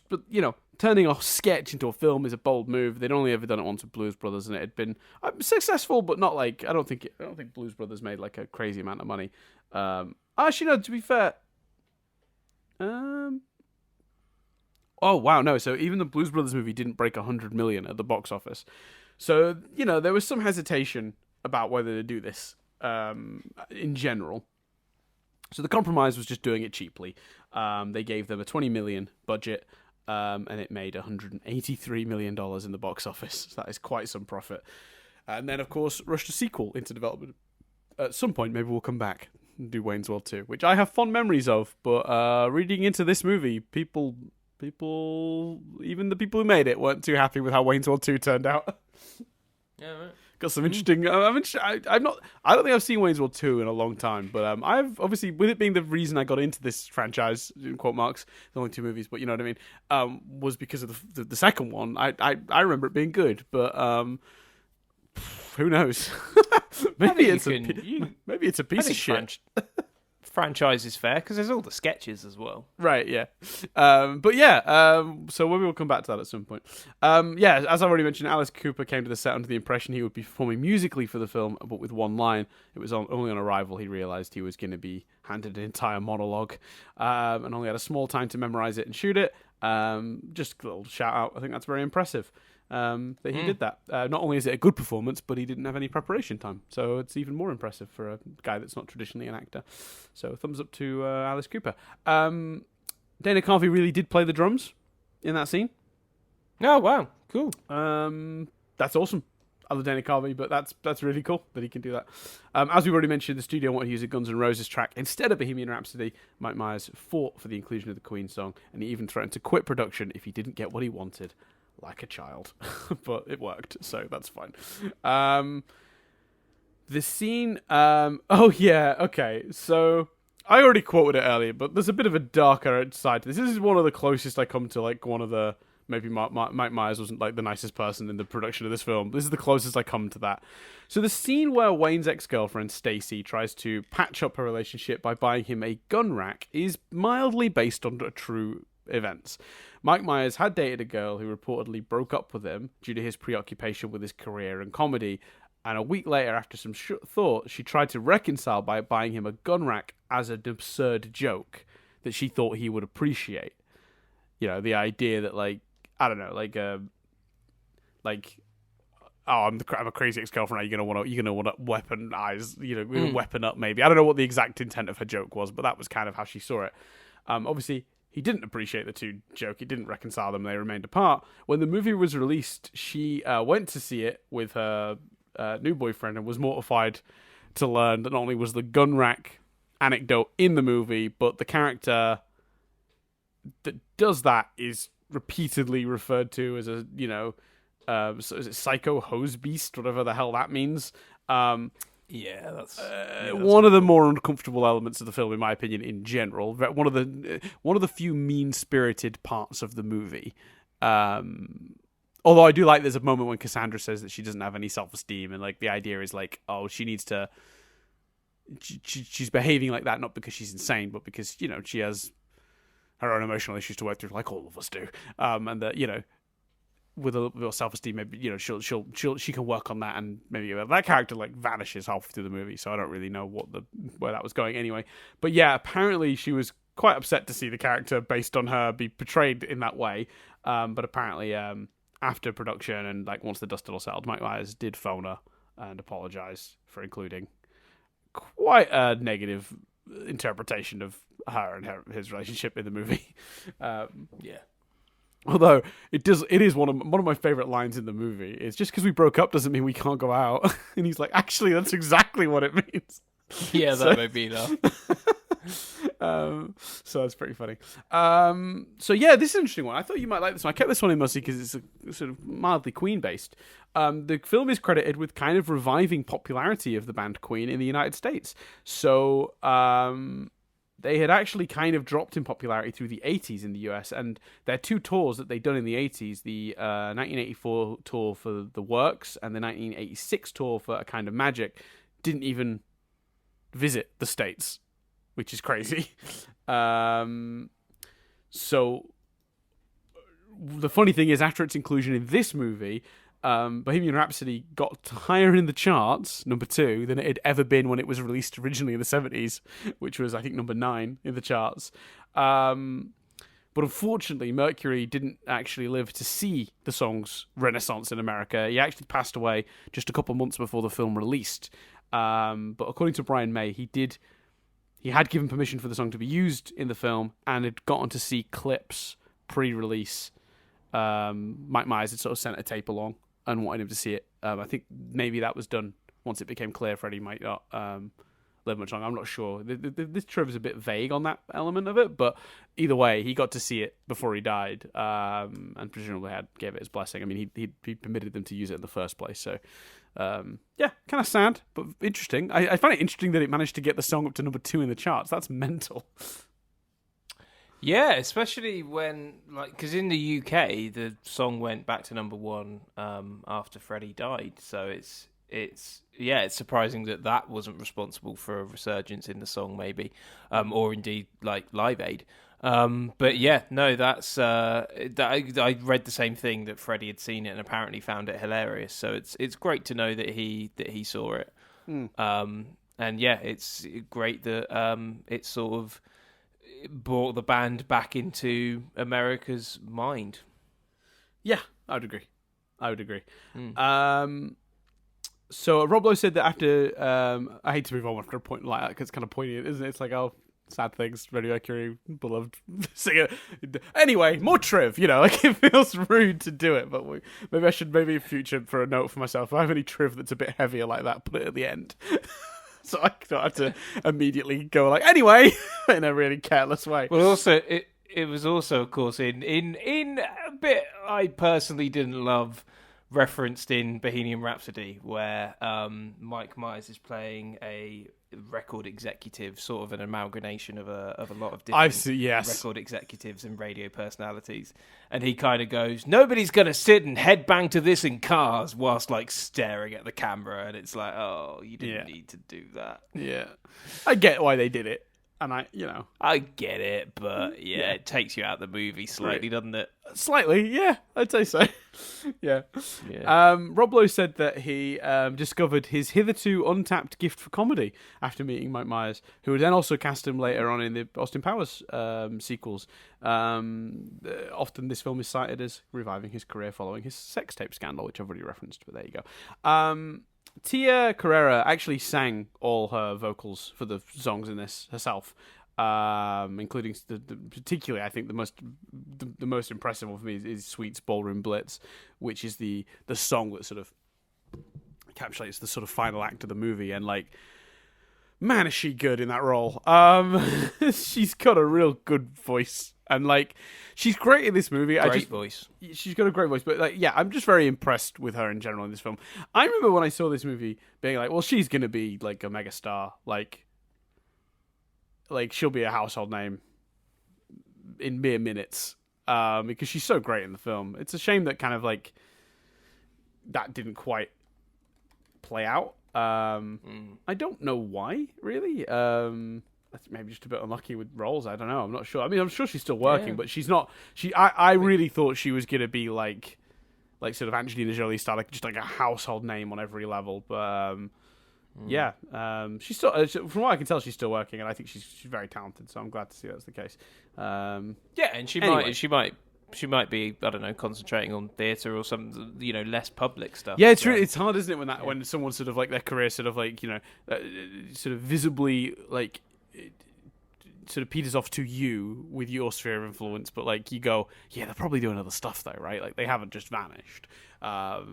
turning a sketch into a film is a bold move. They'd only ever done it once with Blues Brothers, and it had been successful, but not like I don't think Blues Brothers made like a crazy amount of money. Actually, no. To be fair, oh wow, no. So even the Blues Brothers movie didn't break 100 million at the box office. So there was some hesitation about whether to do this in general. So the compromise was just doing it cheaply. They gave them a 20 million budget, and it made $183 million in the box office. So that is quite some profit. And then, of course, rushed a sequel into development. At some point, maybe we'll come back and do Wayne's World 2, which I have fond memories of. But reading into this movie, people, even the people who made it, weren't too happy with how Wayne's World 2 turned out. Yeah, right. Got some interesting. I don't think I've seen Wayne's World 2 in a long time, but I've obviously, with it being the reason I got into this franchise, in quote marks, the only 2 movies, but you know what I mean, was because of the second one. I remember it being good, but who knows? maybe it's a piece of shit. Franchise is fair because there's all the sketches as well. Right, yeah. But yeah, so maybe we'll come back to that at some point. Yeah, as I've already mentioned, Alice Cooper came to the set under the impression he would be performing musically for the film, but with one line. It was only on arrival he realised he was going to be handed an entire monologue, and only had a small time to memorise it and shoot it. Just a little shout out. I think that's very impressive. That he did that. Not only is it a good performance, but he didn't have any preparation time. So it's even more impressive for a guy that's not traditionally an actor. So thumbs up to Alice Cooper. Dana Carvey really did play the drums in that scene. Oh, wow. Cool. That's awesome. I love Dana Carvey, but that's really cool that he can do that. As we've already mentioned, the studio wanted to use a Guns N' Roses track instead of Bohemian Rhapsody. Mike Myers fought for the inclusion of the Queen song, and he even threatened to quit production if he didn't get what he wanted. Like a child. But it worked, so that's fine. The scene... oh, yeah, okay. So, I already quoted it earlier, but there's a bit of a darker side to this. This is one of the closest I come to, like, one of the... Maybe Mike Myers wasn't, like, the nicest person in the production of this film. This is the closest I come to that. So, the scene where Wayne's ex-girlfriend, Stacy, tries to patch up her relationship by buying him a gun rack is mildly based on true events. Mike Myers had dated a girl who reportedly broke up with him due to his preoccupation with his career and comedy, and a week later, after some thought, she tried to reconcile by buying him a gun rack as an absurd joke that she thought he would appreciate. The idea that, like, I don't know, like I'm a crazy ex-girlfriend. You're gonna want to weaponize, weapon up maybe. I don't know what the exact intent of her joke was, but that was kind of how she saw it. Obviously, he didn't appreciate the two joke. He didn't reconcile them. They remained apart. When the movie was released, she went to see it with her new boyfriend and was mortified to learn that not only was the gun rack anecdote in the movie, but the character that does that is repeatedly referred to as a, so is it Psycho Hose Beast, whatever the hell that means. That's one of the more uncomfortable elements of the film, in my opinion, in general. One of the few mean-spirited parts of the movie. Although I do like there's a moment when Cassandra says that she doesn't have any self-esteem, and like the idea is like, oh, she needs to. She's behaving like that not because she's insane, but because she has her own emotional issues to work through, like all of us do. And that with a little bit of self-esteem, maybe she can work on that, and maybe that character like vanishes halfway through the movie. So I don't really know where that was going anyway. But yeah, apparently she was quite upset to see the character based on her be portrayed in that way. But apparently, after production and like once the dust had all settled, Mike Myers did phone her and apologize for including quite a negative interpretation of her and his relationship in the movie. Although it is one of my favorite lines in the movie. It's just because we broke up doesn't mean we can't go out. And he's like, actually, that's exactly what it means. Yeah, that made me laugh. So that's pretty funny. So yeah, this is an interesting one. I thought you might like this one. I kept this one in mostly because it's a sort of mildly Queen based. The film is credited with kind of reviving popularity of the band Queen in the United States. So they had actually kind of dropped in popularity through the 80s in the US, and their two tours that they'd done in the 80s, the 1984 tour for The Works and the 1986 tour for A Kind of Magic, didn't even visit the States, which is crazy. So the funny thing is, after its inclusion in this movie, Bohemian Rhapsody got higher in the charts, number 2, than it had ever been when it was released originally in the 70s, which was, I think, number 9 in the charts. But unfortunately, Mercury didn't actually live to see the song's renaissance in America. He actually passed away just a couple months before the film released. But according to Brian May, he had given permission for the song to be used in the film and had gotten to see clips pre-release. Mike Myers had sort of sent a tape along and wanted him to see it. I think maybe that was done once it became clear Freddie might not live much longer. I'm not sure. This trip is a bit vague on that element of it, but either way, he got to see it before he died, and presumably gave it his blessing. I mean, he permitted them to use it in the first place. So, yeah, kind of sad, but interesting. I find it interesting that it managed to get the song up to number 2 in the charts. That's mental. Yeah, especially when, because in the UK, the song went back to number 1 after Freddie died. So it's surprising that wasn't responsible for a resurgence in the song, maybe, or indeed like Live Aid. But yeah, no, that's I read the same thing, that Freddie had seen it and apparently found it hilarious. So it's great to know that he saw it. And yeah, it's great that it sort of brought the band back into America's mind. Yeah, I would agree. So Rob Lowe said that after I hate to move on after a point like that because it's kind of poignant, isn't it? It's like, oh, sad things, Freddie Mercury, beloved singer. Anyway, more triv, like it feels rude to do it, but maybe in future for a note for myself, if I have any triv that's a bit heavier like that, put it at the end. So I don't have to immediately go like, anyway, in a really careless way. Well, also, it was also, of course, in a bit I personally didn't love, referenced in Bohemian Rhapsody, where Mike Myers is playing a record executive, sort of an amalgamation of a lot of different record executives and radio personalities, and he kind of goes, nobody's gonna sit and headbang to this in cars whilst like staring at the camera, and it's like, oh, you didn't need to do that. Yeah, I get why they did it. And I get it, but it takes you out of the movie slightly, doesn't it? Slightly, yeah, I'd say so. Yeah. Rob Lowe said that he discovered his hitherto untapped gift for comedy after meeting Mike Myers, who would then also cast him later on in the Austin Powers sequels. Often this film is cited as reviving his career following his sex tape scandal, which I've already referenced, but there you go. Tia Carrera actually sang all her vocals for the songs in this herself, including particularly, I think the most impressive one for me is Sweet's Ballroom Blitz, which is the song that sort of encapsulates the sort of final act of the movie. And man, is she good in that role. She's got a real good voice. And she's great in this movie. Great voice. She's got a great voice, but I'm just very impressed with her in general in this film. I remember when I saw this movie being well, she's gonna be a megastar. She'll be a household name in mere minutes. Because she's so great in the film. It's a shame that kind of that didn't quite play out. I don't know why, really. Maybe just a bit unlucky with roles. I don't know. I'm not sure. I mean, I'm sure she's still working, but she's not. I really thought she was gonna be like sort of Angelina Jolie style, just a household name on every level. But she's still. From what I can tell, she's still working, and I think she's very talented. So I'm glad to see that's the case. And she might be, I don't know, concentrating on theatre or some, less public stuff. Yeah, it's really, it's hard, isn't it, when someone's sort of their career sort of sort of visibly sort of peters off to you with your sphere of influence, but you go, yeah, they're probably doing other stuff though, right? They haven't just vanished. I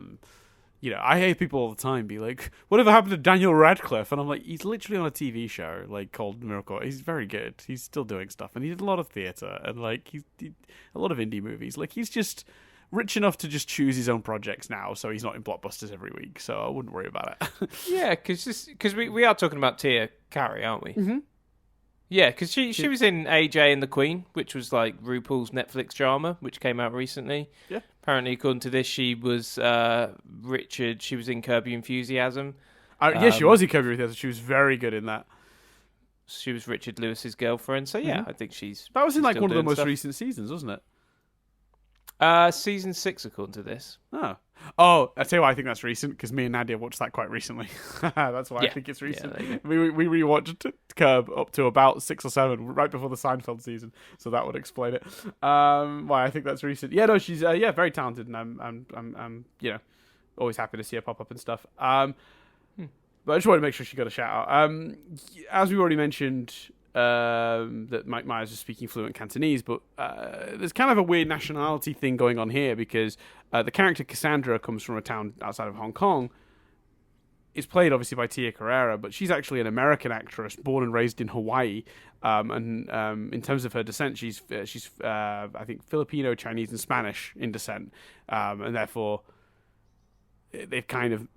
hear people all the time be like, whatever happened to Daniel Radcliffe? And I'm like, he's literally on a TV show called Miracle. He's very good. He's still doing stuff, and he did a lot of theatre and he did a lot of indie movies. He's just rich enough to just choose his own projects now, so he's not in blockbusters every week. So I wouldn't worry about it. Yeah, because we are talking about Tia Carrey, aren't we? Mm-hmm. Yeah, because she was in AJ and the Queen, which was RuPaul's Netflix drama, which came out recently. Yeah. Apparently, according to this, she was Richard. She was in Curb Your Enthusiasm. Yeah, she was in Curb Your Enthusiasm. She was very good in that. She was Richard Lewis's girlfriend. So yeah, I think she's. That was in one of the most stuff. recent seasons, wasn't it? Season 6, according to this. Oh, I tell you why I think that's recent, because me and Nadia watched that quite recently. That's why I think it's recent. Yeah, we rewatched Curb up to about 6 or 7, right before the Seinfeld season, so that would explain it. Why I think that's recent. Yeah, no, she's very talented, and I'm always happy to see her pop up and stuff. But I just wanted to make sure she got a shout out. As we already mentioned, that Mike Myers is speaking fluent Cantonese, but there's kind of a weird nationality thing going on here, because the character Cassandra comes from a town outside of Hong Kong. It's played obviously by Tia Carrera, but she's actually an American actress born and raised in Hawaii. And in terms of her descent, she's I think Filipino, Chinese, and Spanish in descent, and therefore they've kind of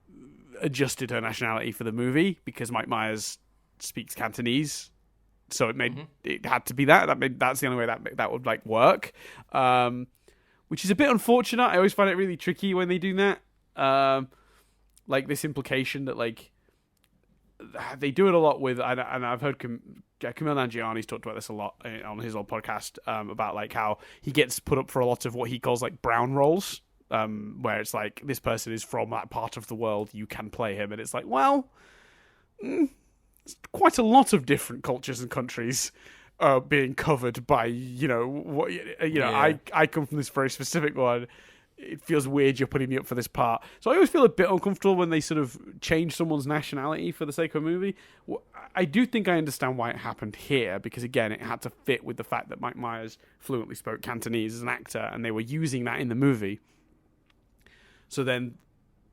adjusted her nationality for the movie because Mike Myers speaks Cantonese. So it had to be that's the only way that would work, which is a bit unfortunate. I always find it really tricky when they do that. This implication that they do it a lot with, and I've heard Kumail Nanjiani's talked about this a lot on his old podcast about how he gets put up for a lot of what he calls brown roles, where it's this person is from that part of the world, you can play him, and it's quite a lot of different cultures and countries being covered by I come from this very specific one. It feels weird you're putting me up for this part, so I always feel a bit uncomfortable when they sort of change someone's nationality for the sake of a movie. I do think I understand why it happened here, because again, it had to fit with the fact that Mike Myers fluently spoke Cantonese as an actor, and they were using that in the movie. So then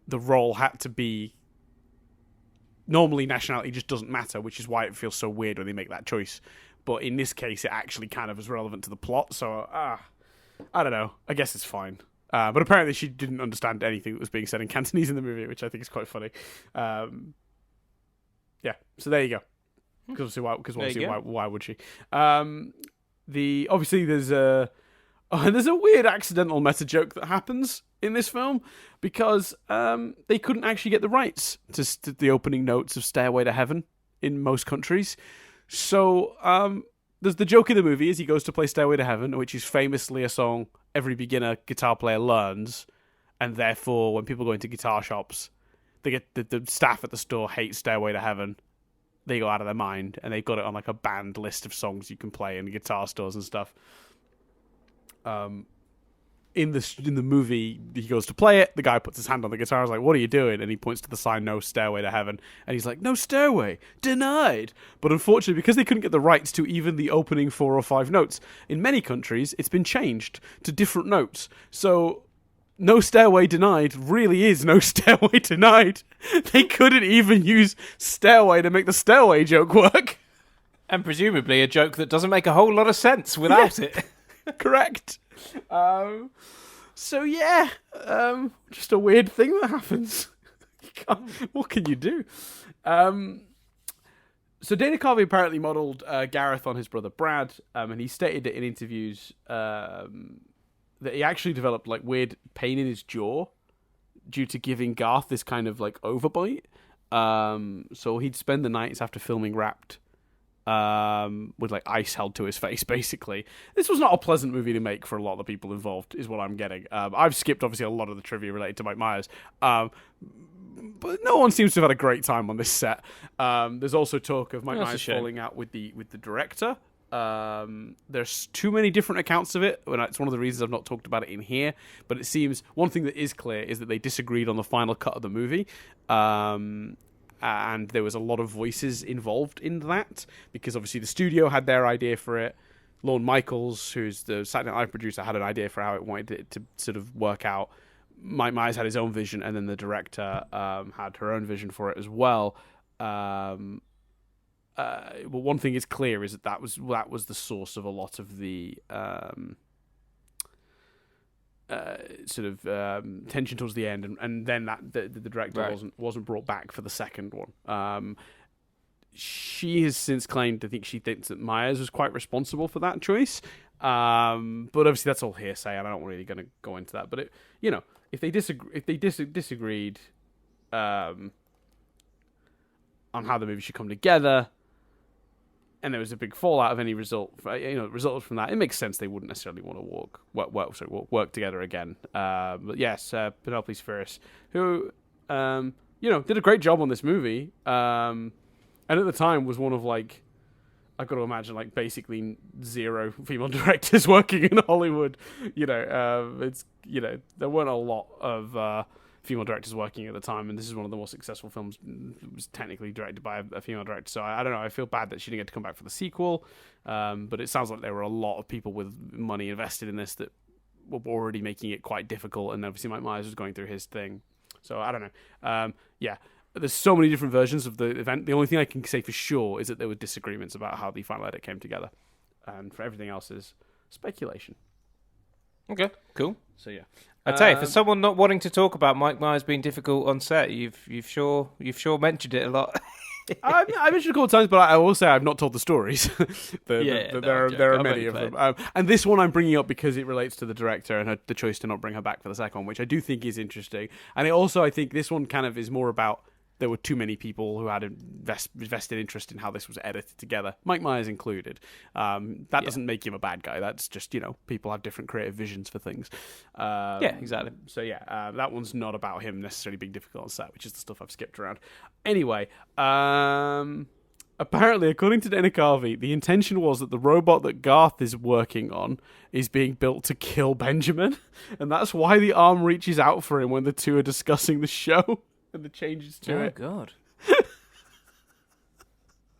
the role had to be. Normally, nationality just doesn't matter, which is why it feels so weird when they make that choice. But in this case, it actually kind of is relevant to the plot. So, I don't know. I guess it's fine. But apparently, she didn't understand anything that was being said in Cantonese in the movie, which I think is quite funny. Yeah. So there you go. Because why would she? Obviously there's a weird accidental meta joke that happens in this film, because they couldn't actually get the rights to the opening notes of Stairway to Heaven in most countries. So, there's the joke in the movie is he goes to play Stairway to Heaven, which is famously a song every beginner guitar player learns, and therefore when people go into guitar shops, they get the staff at the store hate Stairway to Heaven. They go out of their mind, and they've got it on like a banned list of songs you can play in guitar stores and stuff. In the movie, he goes to play it. The guy puts his hand on the guitar. I was like, "What are you doing?" And he points to the sign, "No Stairway to Heaven." And he's like, "No stairway, denied." But unfortunately, because they couldn't get the rights to even the opening 4 or 5 notes, in many countries, it's been changed to different notes. So, "No Stairway Denied" really is "No Stairway Denied." They couldn't even use stairway to make the stairway joke work. And presumably a joke that doesn't make a whole lot of sense without it. Correct. So yeah, just a weird thing that happens. What can you do? So Dana Carvey apparently modelled Gareth on his brother Brad, and he stated it in interviews that he actually developed like weird pain in his jaw due to giving Garth this kind of like overbite. So he'd spend the nights after filming Wrapped with like ice held to his face, basically. This was not a pleasant movie to make for a lot of the people involved, is what I'm getting. I've skipped obviously a lot of the trivia related to Mike Myers, but no one seems to have had a great time on this set. There's also talk of Mike Myers falling out with the director. There's too many different accounts of it, and it's one of the reasons I've not talked about it in here. But it seems one thing that is clear is that they disagreed on the final cut of the movie. And there was a lot of voices involved in that, because obviously the studio had their idea for it. Lorne Michaels, who's the Saturday Night Live producer, had an idea for how it wanted it to sort of work out. Mike Myers had his own vision, and then the director had her own vision for it as well. But one thing is clear is that was the source of a lot of the tension towards the end, and then that the director wasn't brought back for the second one. She has since claimed, I think she thinks that Myers was quite responsible for that choice, but obviously that's all hearsay, and I'm not really going to go into that. But if they disagreed on how the movie should come together, and there was a big fallout of any resulted from that, it makes sense they wouldn't necessarily want to work together again. But yes, Penelope Spheris, who did a great job on this movie, and at the time was one of like, I've got to imagine like basically 0 female directors working in Hollywood. There weren't a lot of female directors working at the time, and this is one of the more successful films. It was technically directed by a female director, so I don't know. I feel bad that she didn't get to come back for the sequel, but it sounds like there were a lot of people with money invested in this that were already making it quite difficult, and obviously Mike Myers was going through his thing. So I don't know. There's so many different versions of the event. The only thing I can say for sure is that there were disagreements about how the final edit came together, and for everything else is speculation. Okay, cool. So yeah. I tell you, for someone not wanting to talk about Mike Myers being difficult on set, you've sure mentioned it a lot. I mentioned it a couple of times, but I will say I've not told the stories. There are many of them. And this one I'm bringing up because it relates to the director and the choice to not bring her back for the second one, which I do think is interesting. And it also, I think this one kind of is more about there were too many people who had a vested interest in how this was edited together, Mike Myers included. That doesn't make him a bad guy. That's just, people have different creative visions for things. Exactly. So that one's not about him necessarily being difficult on set, which is the stuff I've skipped around. Anyway, apparently, according to Dana Carvey, the intention was that the robot that Garth is working on is being built to kill Benjamin, and that's why the arm reaches out for him when the two are discussing the show. And the changes to it. Oh, God.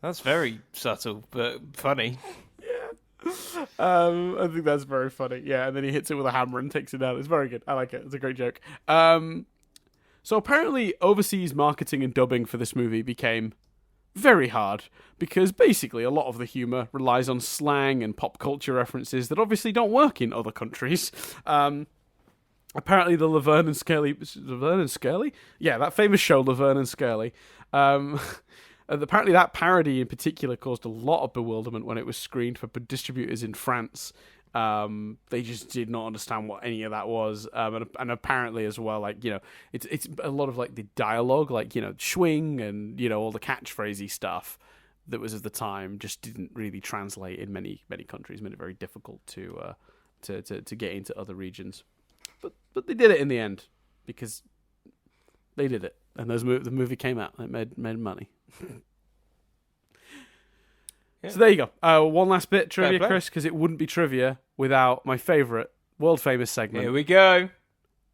That's very subtle, but funny. Yeah. I think that's very funny. Yeah, and then he hits it with a hammer and takes it down. It's very good. I like it. It's a great joke. So apparently overseas marketing and dubbing for this movie became very hard, because basically a lot of the humour relies on slang and pop culture references that obviously don't work in other countries. Apparently the Laverne and Scully? Yeah, that famous show, Laverne and Scully. Apparently that parody in particular caused a lot of bewilderment when it was screened for distributors in France. They just did not understand what any of that was. And apparently as well, it's a lot of like the dialogue, like, swing and, all the catchphrasey stuff that was of the time just didn't really translate in many countries, made it very difficult to get into other regions. But they did it in the end because they did it, and the movie came out. It made money. Yeah. So there you go. One last bit trivia, Fair play. Chris, because it wouldn't be trivia without my favourite world famous segment. Here we go.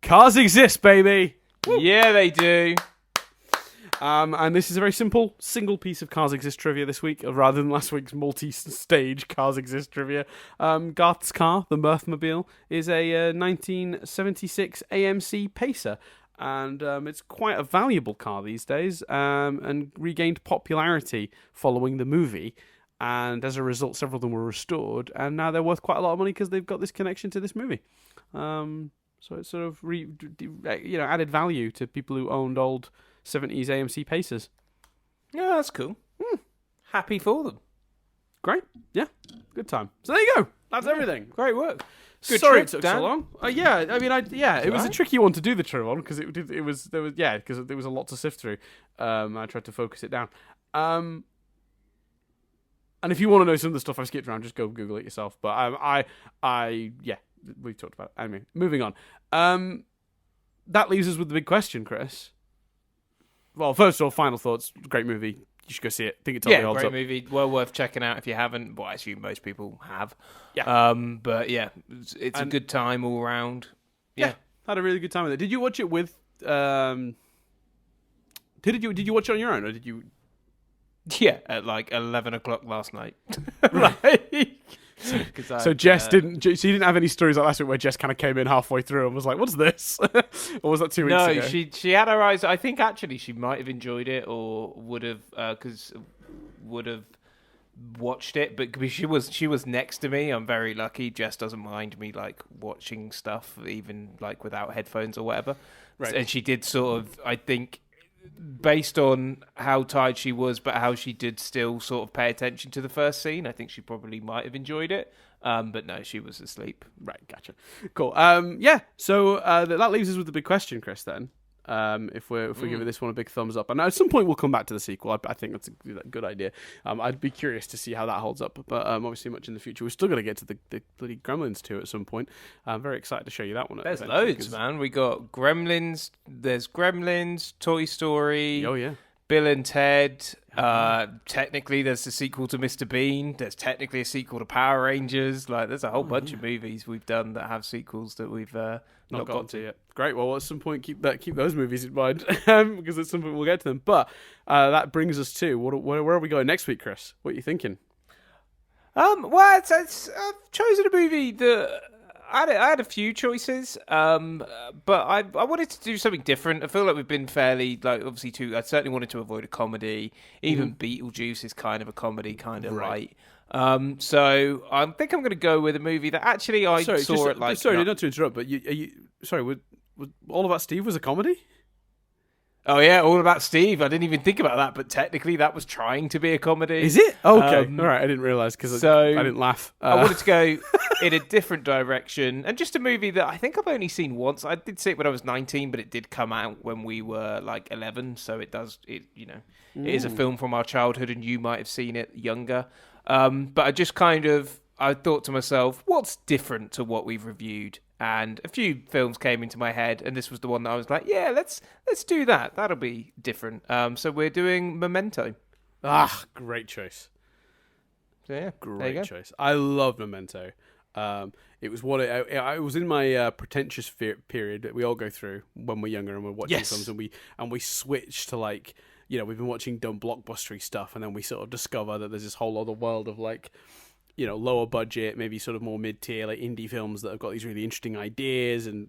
Cars exist, baby. Yeah, they do. And this is a very simple, single piece of Cars Exist trivia this week, rather than last week's multi-stage Cars Exist trivia. Garth's car, the Mirthmobile, is a 1976 AMC Pacer. And it's quite a valuable car these days, and regained popularity following the movie. And as a result, several of them were restored, and now they're worth quite a lot of money because they've got this connection to this movie. So it's sort of added value to people who owned old 70s AMC Pacers. Yeah, that's cool. Happy for them. Great. Yeah. Good time. So there you go. That's everything. Great work. Good Sorry trip, it took Dan. so long. It was a right. tricky one to do the trip on because because there was a lot to sift through. I tried to focus it down. And if you want to know some of the stuff I skipped around, just go Google it yourself. But we've talked about it. Anyway, moving on. That leaves us with the big question, Chris. Well, first of all, final thoughts. Great movie. You should go see it. Think it totally holds great up. movie. Well worth checking out if you haven't. Well, I assume most people have. Yeah. But yeah, it's a good time all round. Yeah. Had a really good time with it. Did you watch it with? Did you watch it on your own, or did you? Yeah, at like 11 o'clock last night. Right. So Jess didn't. She didn't have any stories like last week where Jess kind of came in halfway through and was like, "What's this?" Or was that 2 weeks ago? No, she had her eyes. I think actually she might have enjoyed it or would have watched it, but because she was next to me. I'm very lucky. Jess doesn't mind me like watching stuff even like without headphones or whatever. Right. And she did sort of, I think, based on how tired she was, but how she did still sort of pay attention to the first scene, I think she probably might have enjoyed it. But no, she was asleep. Right, gotcha. Cool. So that leaves us with the big question, Chris. Then, if we're giving this one a big thumbs up, and at some point we'll come back to the sequel. I think that's a good idea. I'd be curious to see how that holds up, but obviously much in the future. We're still going to get to the bloody Gremlins 2 at some point. I'm very excited to show you that one. There's loads, man. We got Gremlins. There's Gremlins, Toy Story. Oh yeah. Bill and Ted. Technically, there's a sequel to Mr. Bean. There's technically a sequel to Power Rangers. Like, there's a whole bunch of movies we've done that have sequels that we've not got to yet. Great. Well, at some point, keep those movies in mind because at some point we'll get to them. But that brings us to where are we going next week, Chris? What are you thinking? Well, I've chosen a movie that I had a few choices, but I wanted to do something different. I feel like we've been fairly, like, obviously, I certainly wanted to avoid a comedy. Even Beetlejuice is kind of a comedy, kind of light. So I think I'm going to go with a movie that actually saw it like... Sorry, not to interrupt, but was All About Steve was a comedy? Oh yeah, All About Steve. I didn't even think about that, but technically that was trying to be a comedy. Is it? Oh, okay. All right, I didn't realise because I didn't laugh. I wanted to go in a different direction, and just a movie that I think I've only seen once. I did see it when I was 19, but it did come out when we were like 11, so it is a film from our childhood, and you might have seen it younger. But I thought to myself, what's different to what we've reviewed? And a few films came into my head, and this was the one that I was like, yeah, let's do that. That'll be different. So we're doing Memento. Great choice. So yeah, great choice. I love Memento. It was it was in my pretentious period that we all go through when we're younger and we're watching films, and we switch to like, we've been watching dumb blockbustery stuff, and then we sort of discover that there's this whole other world of like, lower budget, maybe sort of more mid-tier, like indie films that have got these really interesting ideas, and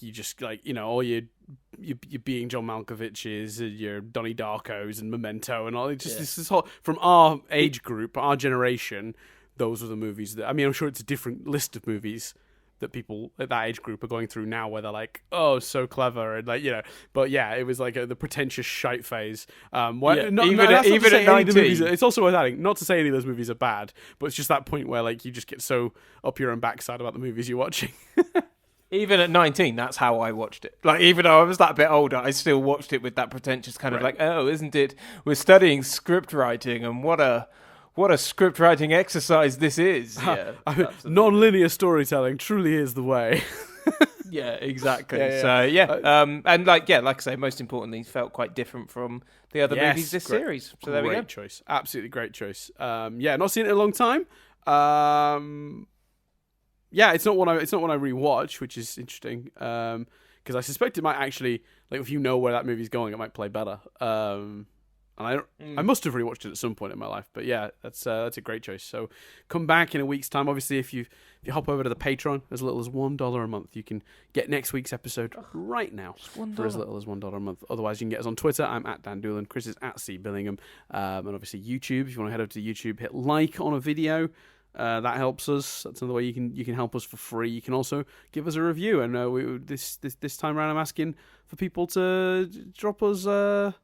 you just like, all your being John Malkovich's, your Donnie Darko's and Memento and all. It's just this whole, from our age group, our generation, those were the movies that, I'm sure it's a different list of movies that people at that age group are going through now, where they're like, oh, so clever, and like, but yeah, it was like the pretentious shite phase. Even at 19, it's also worth adding, not to say any of those movies are bad, but it's just that point where like you just get so up your own backside about the movies you're watching. Even at 19, that's how I watched it. Like, even though I was that bit older, I still watched it with that pretentious kind of like, oh, isn't it? We're studying script writing, and what a script writing exercise this is. Yeah, non-linear storytelling truly is the way. Yeah, exactly. So and like I say, most importantly, it felt quite different from the other movies this series. So there we go. Great choice, absolutely great choice. Not seen it in a long time. It's not one I rewatch, which is interesting. Because I suspect it might actually, like, if you know where that movie's going, it might play better. And I must have rewatched it at some point in my life, but yeah, that's a great choice. So come back in a week's time. Obviously, if you hop over to the Patreon, as little as $1 a month, you can get next week's episode right now for as little as $1 a month. Otherwise, you can get us on Twitter. I'm at Dan Doolan. Chris is at C Billingham. And obviously YouTube. If you want to head over to YouTube, hit like on a video. That helps us. That's another way you can help us for free. You can also give us a review. And this time around, I'm asking for people to drop us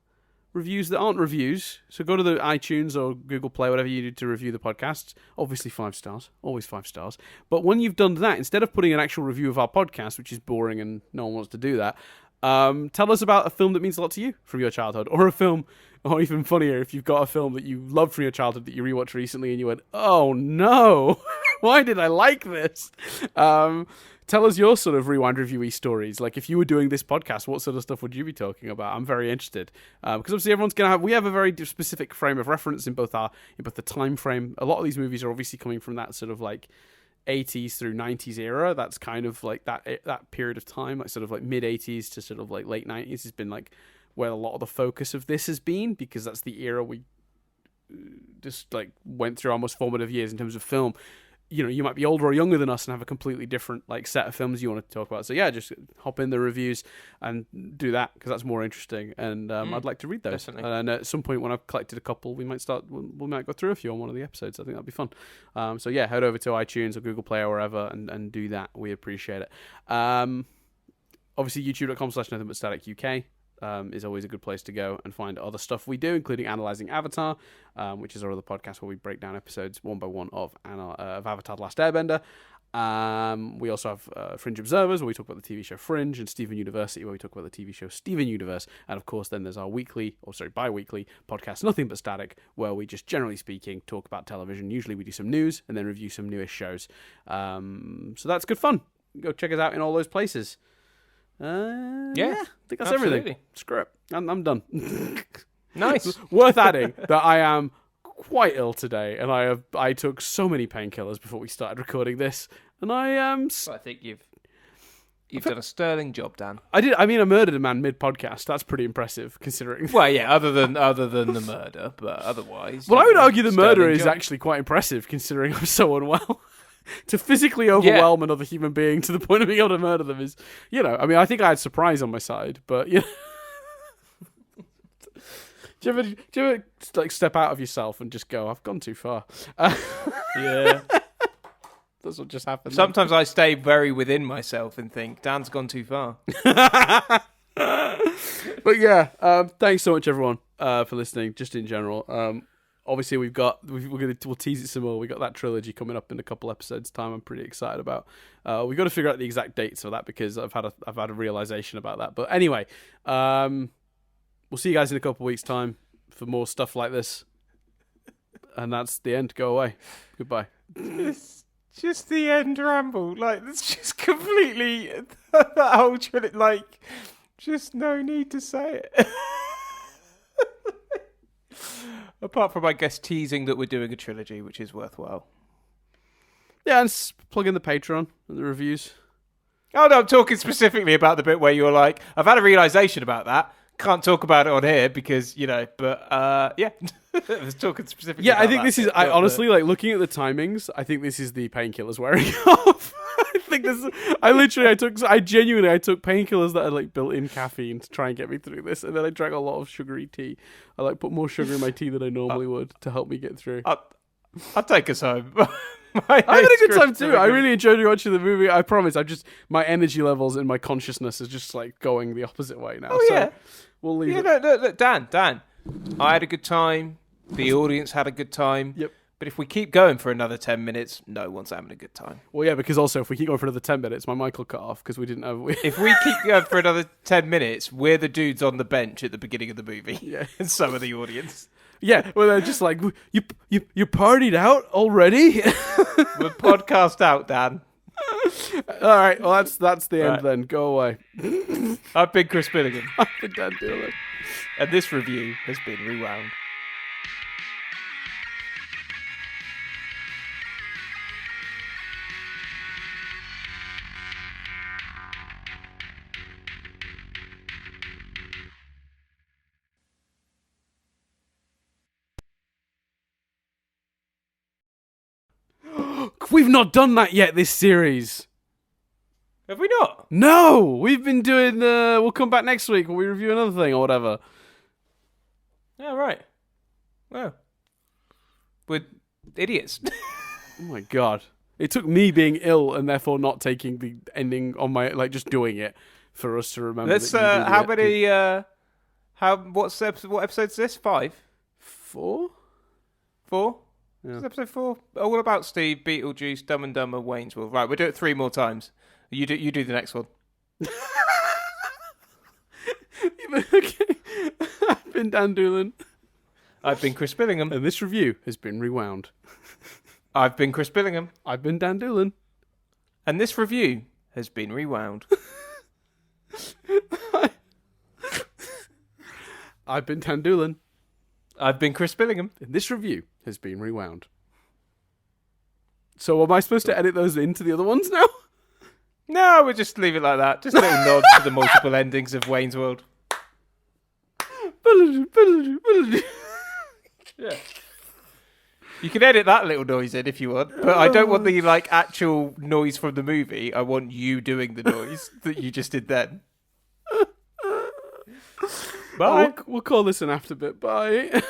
reviews that aren't reviews. So go to the iTunes or Google Play, whatever you do to review the podcast. Obviously 5 stars, always 5 stars. But when you've done that, instead of putting an actual review of our podcast, which is boring and no one wants to do that, tell us about a film that means a lot to you from your childhood, or a film, or even funnier, if you've got a film that you loved from your childhood that you rewatched recently and you went, oh no, why did I like this? Tell us your sort of rewind review-y stories. Like, if you were doing this podcast, what sort of stuff would you be talking about? I'm very interested. Because obviously everyone's going to we have a very specific frame of reference in both the time frame. A lot of these movies are obviously coming from that sort of like 80s through 90s era. That's kind of like that period of time, like sort of like mid 80s to sort of like late 90s has been like where a lot of the focus of this has been, because that's the era we just like went through our most formative years in terms of film. You know, you might be older or younger than us and have a completely different like set of films you want to talk about. So yeah, just hop in the reviews and do that, because that's more interesting. And I'd like to read those. Definitely. And at some point when I've collected a couple, we might go through a few on one of the episodes. I think that'd be fun. So yeah, head over to iTunes or Google Play or wherever and do that. We appreciate it. Obviously youtube.com/nothing-but-static-UK. Is always a good place to go and find other stuff we do, including Analyzing Avatar, which is our other podcast where we break down episodes one by one of Avatar: The Last Airbender. We also have Fringe Observers, where we talk about the TV show Fringe, and Steven University, where we talk about the TV show Steven Universe. And of course, then there's our bi-weekly podcast, Nothing But Static, where we just, generally speaking, talk about television. Usually we do some news and then review some newish shows. So that's good fun. Go check us out in all those places. I think that's everything. Screw it. I'm done. Nice. Worth adding that I am quite ill today, and I took so many painkillers before we started recording this, and I am. I think you've done a sterling job, Dan. I did. I mean, I murdered a man mid-podcast. That's pretty impressive, considering. Well, yeah, other than the murder, but otherwise. Well, I would argue the murder is actually quite impressive, considering I'm so unwell. To physically overwhelm another human being to the point of being able to murder them is, I mean, I think I had surprise on my side, but do you ever like step out of yourself and just go, I've gone too far? Yeah. That's what just happened. Sometimes I stay very within myself and think, Dan's gone too far. But yeah, thanks so much everyone for listening, just in general. Obviously, we'll tease it some more. We got that trilogy coming up in a couple episodes' time. I'm pretty excited about. We've got to figure out the exact dates for that, because I've had a realization about that. But anyway, we'll see you guys in a couple weeks' time for more stuff like this. And that's the end. Go away. Goodbye. It's just the end ramble. Like, it's just completely that whole trilogy. Like, just no need to say it. Apart from, I guess, teasing that we're doing a trilogy, which is worthwhile. Yeah, and plug in the Patreon and the reviews. Oh, no, I'm talking specifically about the bit where you're like, I've had a realisation about that. Can't talk about it on here because, but, yeah. I was talking specifically about I think this is, I honestly, like, looking at the timings, I think this is the painkillers wearing off. I genuinely took painkillers that had like built-in caffeine to try and get me through this, and then I drank a lot of sugary tea. I like put more sugar in my tea than I normally would to help me get through. I'll take us home. I had a good time too. I really enjoyed watching the movie. I promise. My energy levels and my consciousness is just like going the opposite way now. Yeah. We'll leave it. Look, Dan. I had a good time. The audience had a good time. Yep. But if we keep going for another 10 minutes, no one's having a good time. Well, yeah, because also if we keep going for another 10 minutes, my mic will cut off because we didn't have... If we keep going for another 10 minutes, we're the dudes on the bench at the beginning of the movie. Yeah. And some of the audience. Yeah, well, they're just like, you partied out already? We're podcast out, Dan. All right, well, that's the end then. Go away. I've been Chris Billingham. I've been Dan Dillon. And this review has been rewound. We've not done that yet this series. Have we not? No, we've been doing we'll come back next week when we review another thing or whatever. Oh, right. Well, we're idiots. Oh my god. It took me being ill and therefore not taking the ending on my, like, just doing it for us to remember. Let's, that how many, what episode's this? 5? 4? 4? Yeah. This is episode 4. All About Steve, Beetlejuice, Dumb and Dumber, Wayne's World. Right, we'll do it 3 more times. You do the next one. Okay. I've been Dan Doolan. I've been Chris Billingham. And this review has been rewound. I've been Chris Billingham. I've been Dan Doolan. And this review has been rewound. I've been Dan Doolan. I've been Chris Billingham. And this review has been rewound. So am I supposed to edit those into the other ones now? No, we'll just leave it like that. Just a little nod to the multiple endings of Wayne's World. Yeah. You can edit that little noise in if you want, but I don't want the actual noise from the movie. I want you doing the noise that you just did then. Bye. We'll call this an after bit. Bye.